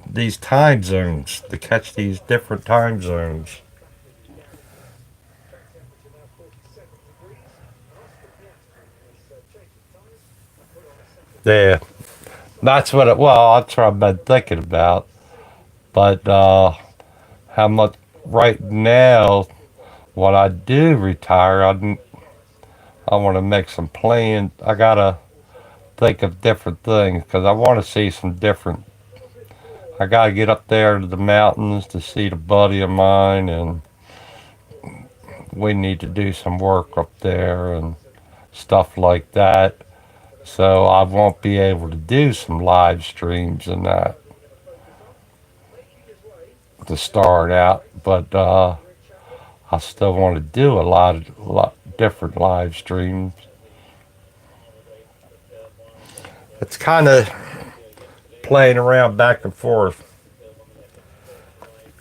these time zones, to catch these different time zones. Yeah, that's what it. Well, that's what I've been thinking about. But how much right now? When I do retire, I want to make some plans. I gotta think of different things because I want to see some different. I gotta get up there to the mountains to see the buddy of mine, and we need to do some work up there and stuff like that. So I won't be able to do some live streams and that to start out, but I still want to do a lot different live streams. It's kind of playing around back and forth.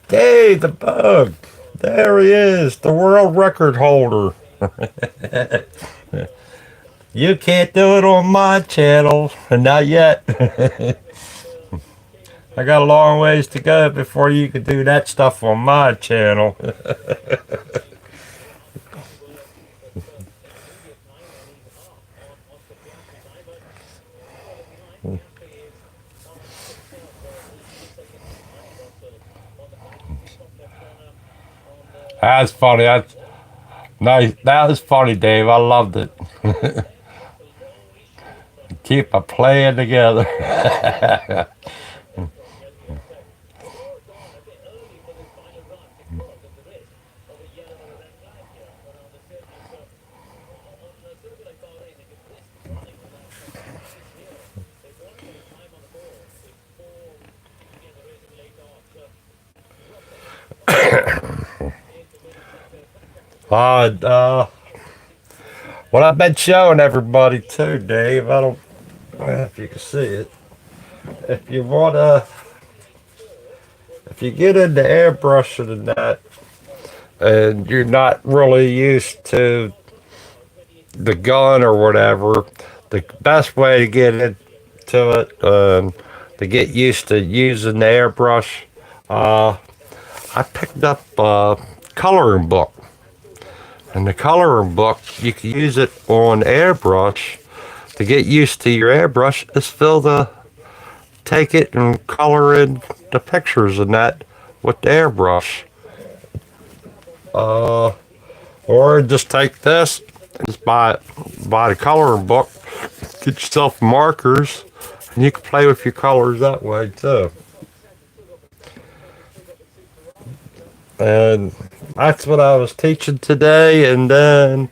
Hey, the bug! There he is, the world record holder. You can't do it on my channel, not yet. I got a long ways to go before you can do that stuff on my channel. That's funny. That's nice. That was funny, Dave. I loved it. Keep a playing together. uh, what I've been showing everybody too, Dave. I don't know if you can see it. If you want to if you get into airbrushing and that, and you're not really used to the gun or whatever, the best way to get into it, to get used to using the airbrush, uh, I picked up a coloring book. And the coloring book, you can use it on airbrush. To get used to your airbrush, is take it and color in the pictures and that with the airbrush. Uh, or just take this, just buy the coloring book, get yourself markers, and you can play with your colors that way too. And that's what I was teaching today. And then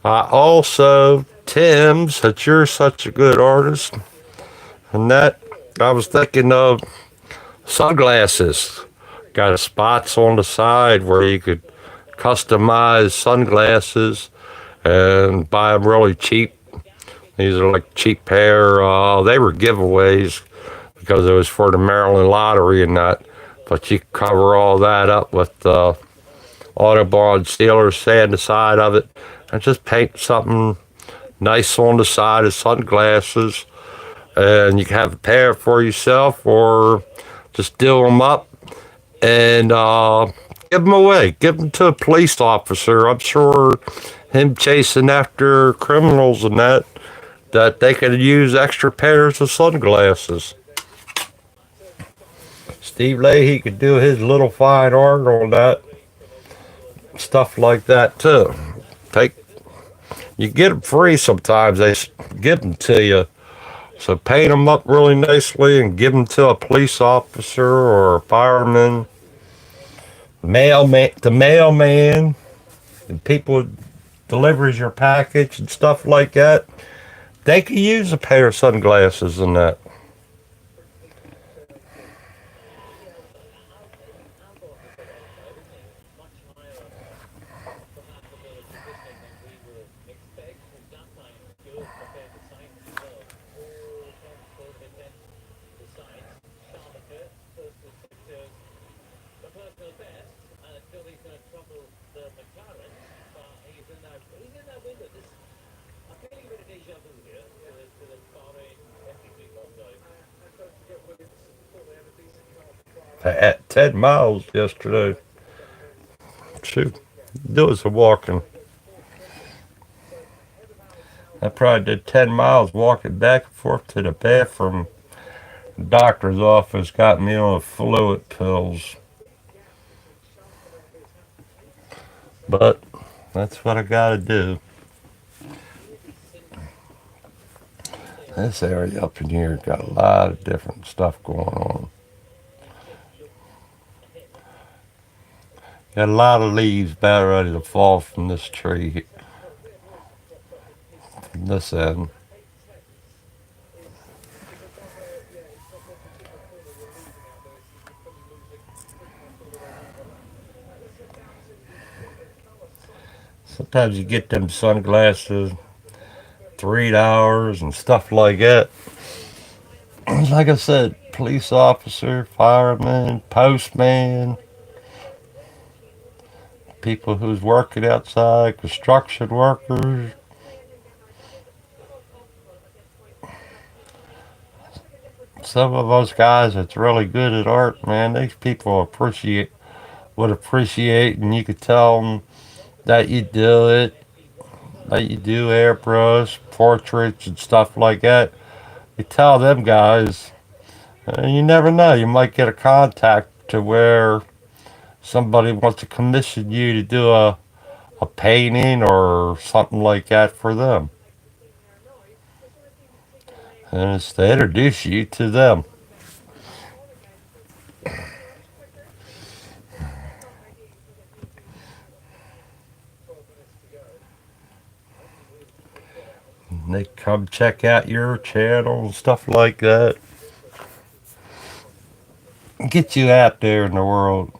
I also, Tim, since you're such a good artist, and that I was thinking of sunglasses. Got spots on the side where you could customize sunglasses and buy them really cheap. These are like cheap pair. They were giveaways because it was for the Maryland lottery and that. But you cover all that up with Autobahn sealer, sand the side of it, and just paint something nice on the side of sunglasses. And you can have a pair for yourself or just do them up and give them away. Give them to a police officer. I'm sure him chasing after criminals and that they could use extra pairs of sunglasses. Steve Leahy could do his little fine art on that. Stuff like that too. Take You get them free sometimes. They give them to you. So paint them up really nicely and give them to a police officer or a fireman, the mailman, and people who delivers your package and stuff like that. They could use a pair of sunglasses and that. At 10 miles yesterday. Shoot, doing some walking. I probably did 10 miles walking back and forth to the bathroom. The doctor's office got me on fluid pills. But that's what I gotta do. This area up in here got a lot of different stuff going on. Got a lot of leaves about ready to fall from this tree, from this end. Sometimes you get them sunglasses, $3 and stuff like that. Like I said, police officer, fireman, postman, people who's working outside, construction workers. Some of those guys that's really good at art, man, these people would appreciate, and you could tell them that you do it, that you do airbrush, portraits, and stuff like that. You tell them guys, and you never know, you might get a contact to where somebody wants to commission you to do a painting or something like that for them. And it's to introduce you to them. And they come check out your channel and stuff like that. Get you out there in the world.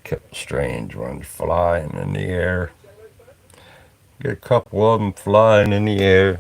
Kept strange ones flying in the air. Get a couple of them flying in the air.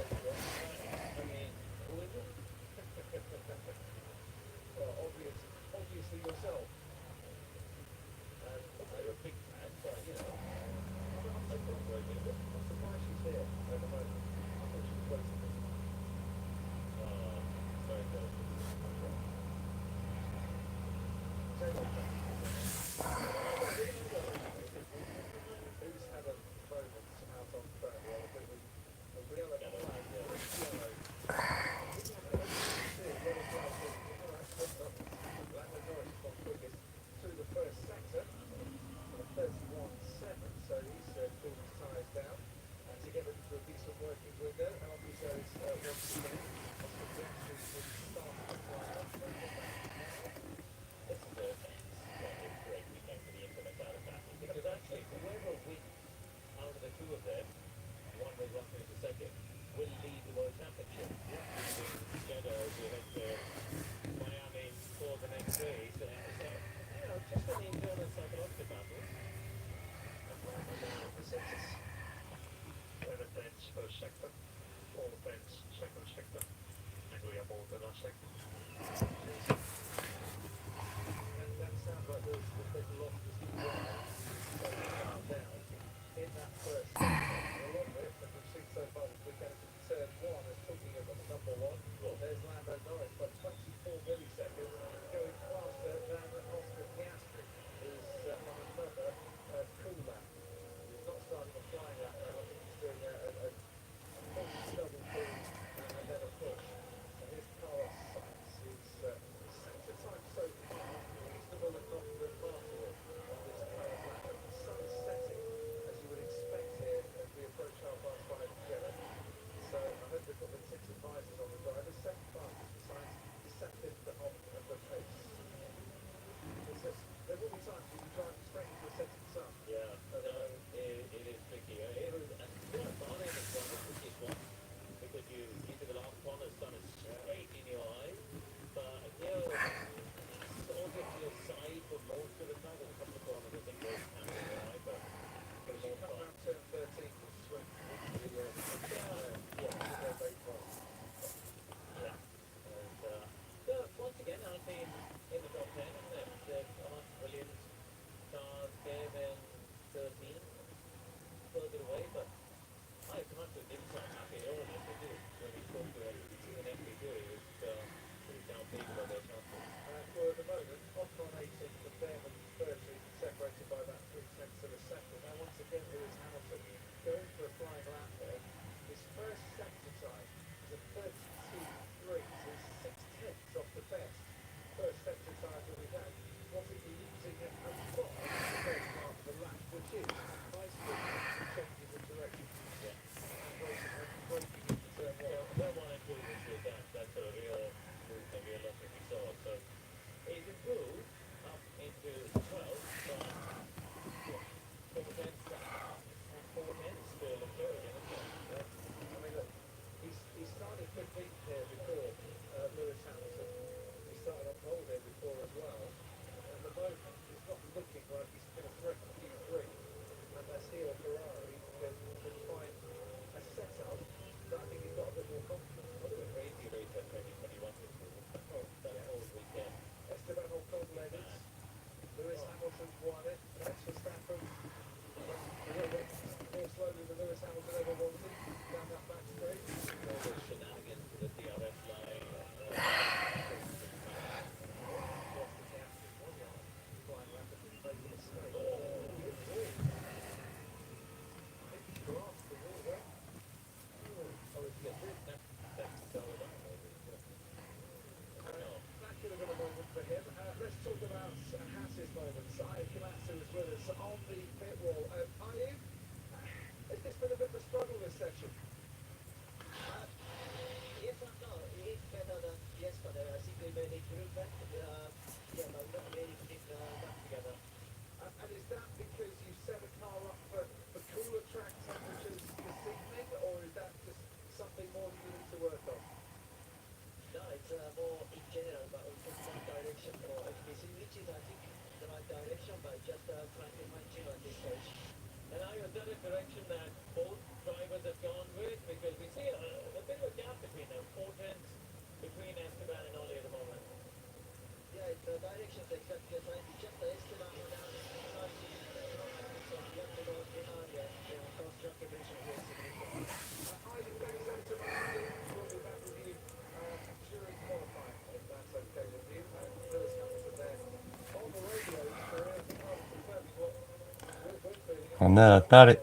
And then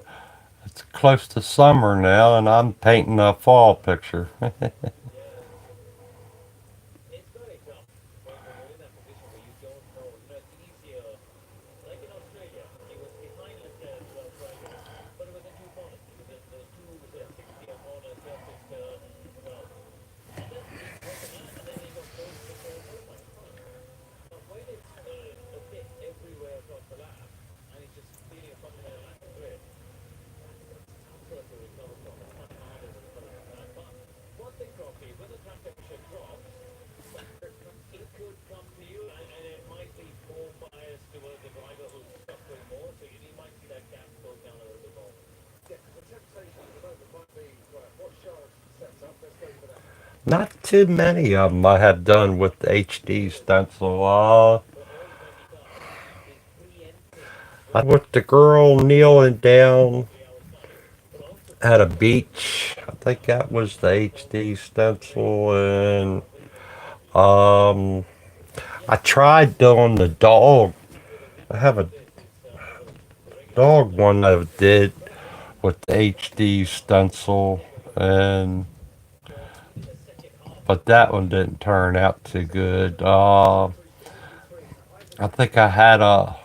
it's close to summer now, and I'm painting a fall picture. Not too many of them I have done with the HD stencil. With the girl kneeling down at a beach. I think that was the HD stencil, and um, I tried doing the dog. I have a dog one I did with the HD stencil, and but that one didn't turn out too good. I think I had a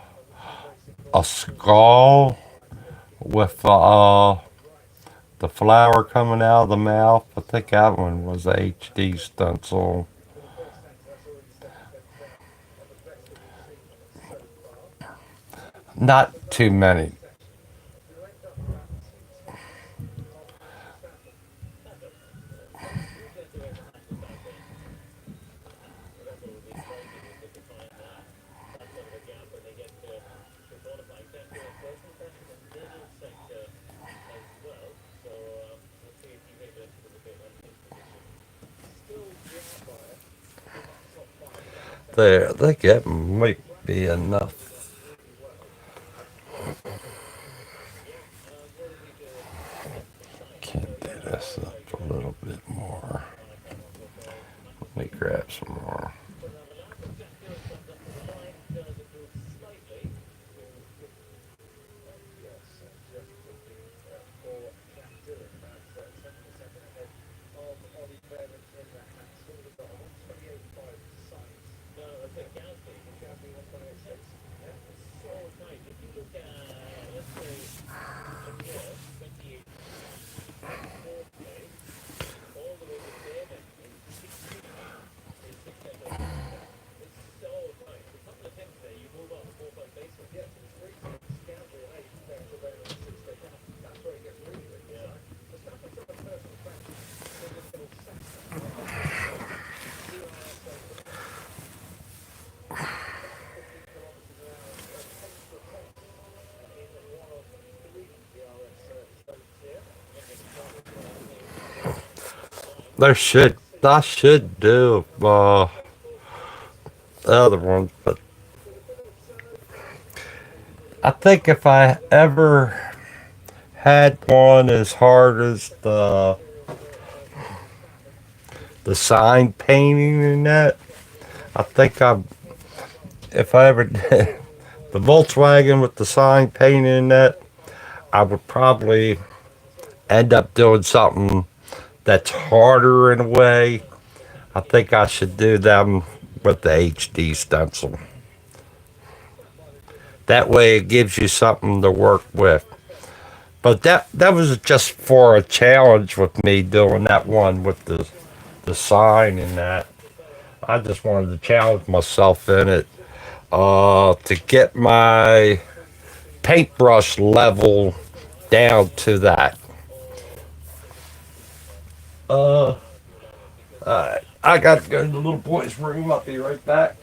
skull with the flower coming out of the mouth. I think that one was a HD stencil. Not too many. There, I think that might be enough. Can't do this up a little bit more. Let me grab some more. I should do the other one, but I think if I ever had one as hard as the sign painting and that, I think if I ever did the Volkswagen with the sign painting and that, I would probably end up doing something that's harder in a way. I think I should do them with the HD stencil. That way it gives you something to work with. But that was just for a challenge with me doing that one with the sign and that. I just wanted to challenge myself in it to get my paintbrush level down to that. Uh, I got to go to the little boy's room. I'll be right back.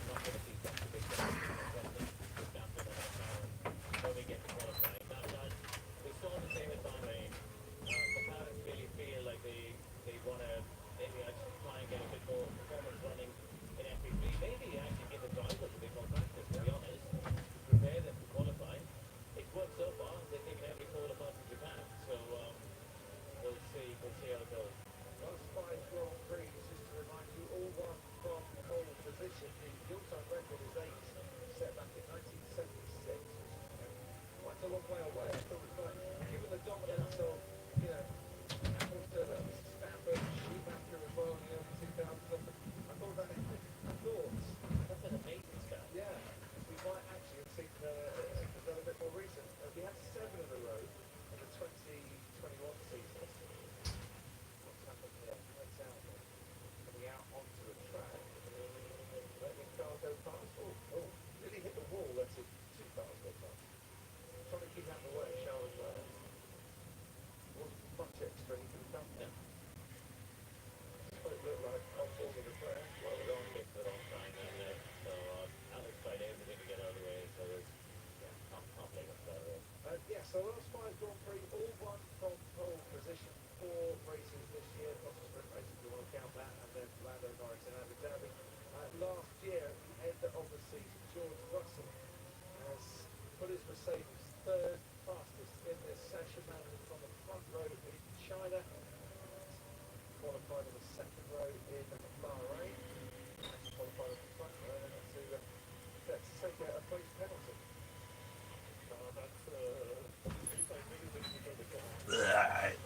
Alright.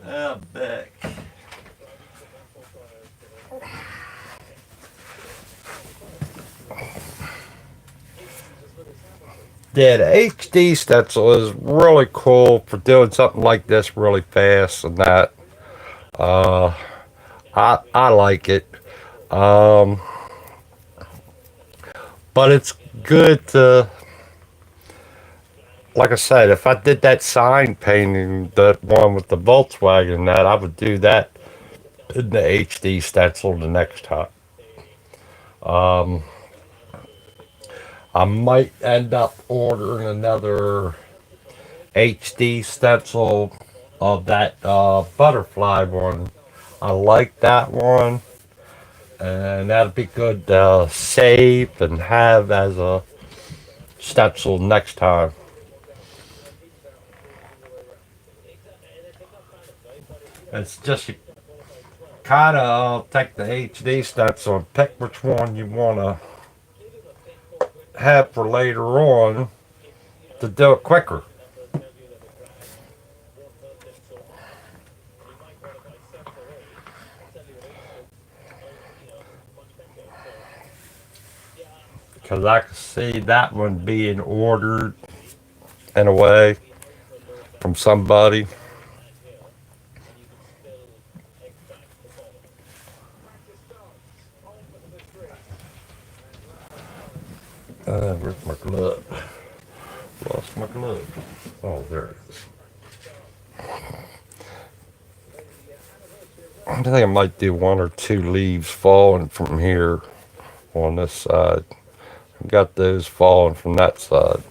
I'm back. Yeah, the HD stencil is really cool for doing something like this really fast and that. Uh, I like it. Um, but it's good to, like I said, if I did that sign painting, that one with the Volkswagen, that I would do that in the HD stencil the next time. Um, I might end up ordering another HD stencil of that butterfly one. I like that one, and that'd be good to save and have as a stencil next time. It's just you kind of take the HD stencil and pick which one you want to have for later on to do it quicker. Because I can see that one being ordered in a way from somebody. Where's my glove? Lost my glove. Oh, there it is. I think I might do one or two leaves falling from here on this side. Got those falling from that side.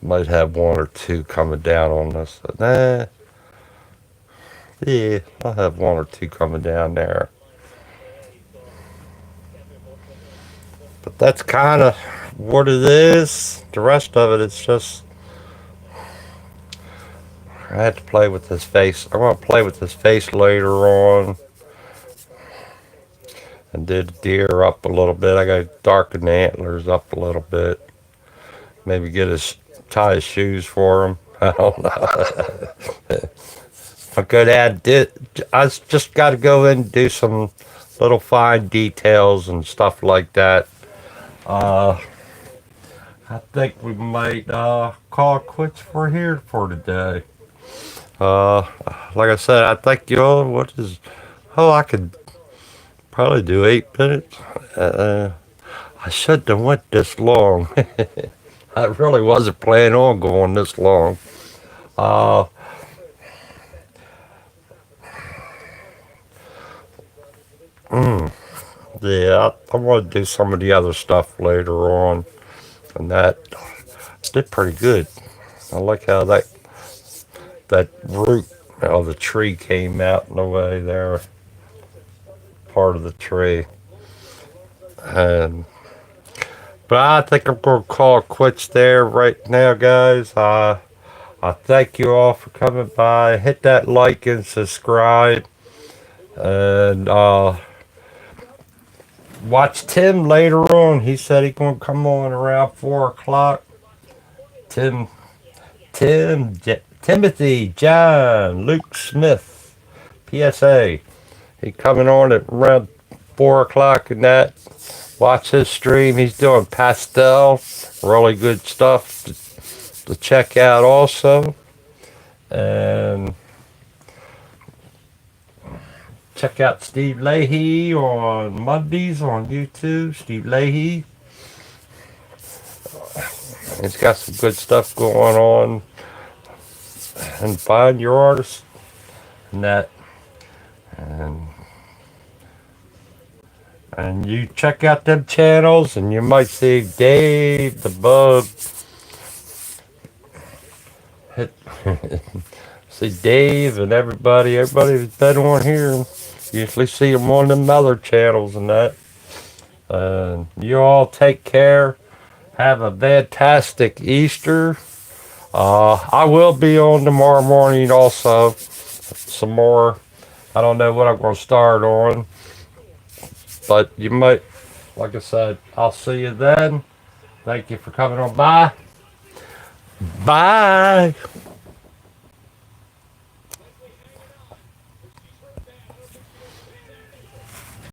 Might have one or two coming down on this side. Yeah, I'll have one or two coming down there. But that's kind of what it is. The rest of it, it's just I had to play with his face. I want to play with his face later on and did the deer up a little bit. I got to darken the antlers up a little bit. Maybe get his tie his shoes for him. I don't know. I could add. I just got to go in and do some little fine details and stuff like that. Uh, I think we might call it quits for here for today. Uh, like I said, I think what is? Oh, I could probably do 8 minutes. I shouldn't have went this long. I really wasn't planning on going this long. Uh, yeah, I want to do some of the other stuff later on, and that did pretty good. I like how that root of the tree came out in the way there, part of the tree, and but I think I'm gonna call it quits there right now, guys. I thank you all for coming by. Hit that like and subscribe, and watch Tim later on. He said he's gonna come on around 4 o'clock. Tim, Timothy, John, Luke Smith, PSA. He coming on at around 4 o'clock and that. Watch his stream. He's doing pastel, really good stuff to check out also. And check out Steve Leahy on Mondays on YouTube. Steve Leahy. He's got some good stuff going on. And find your artist and that. And you check out them channels and you might see Dave the Bug. See Dave and everybody that's been on here. Usually see them on them other channels and that. You all take care. Have a fantastic Easter. I will be on tomorrow morning also. Some more. I don't know what I'm going to start on. But you might, like I said, I'll see you then. Thank you for coming on by. Bye.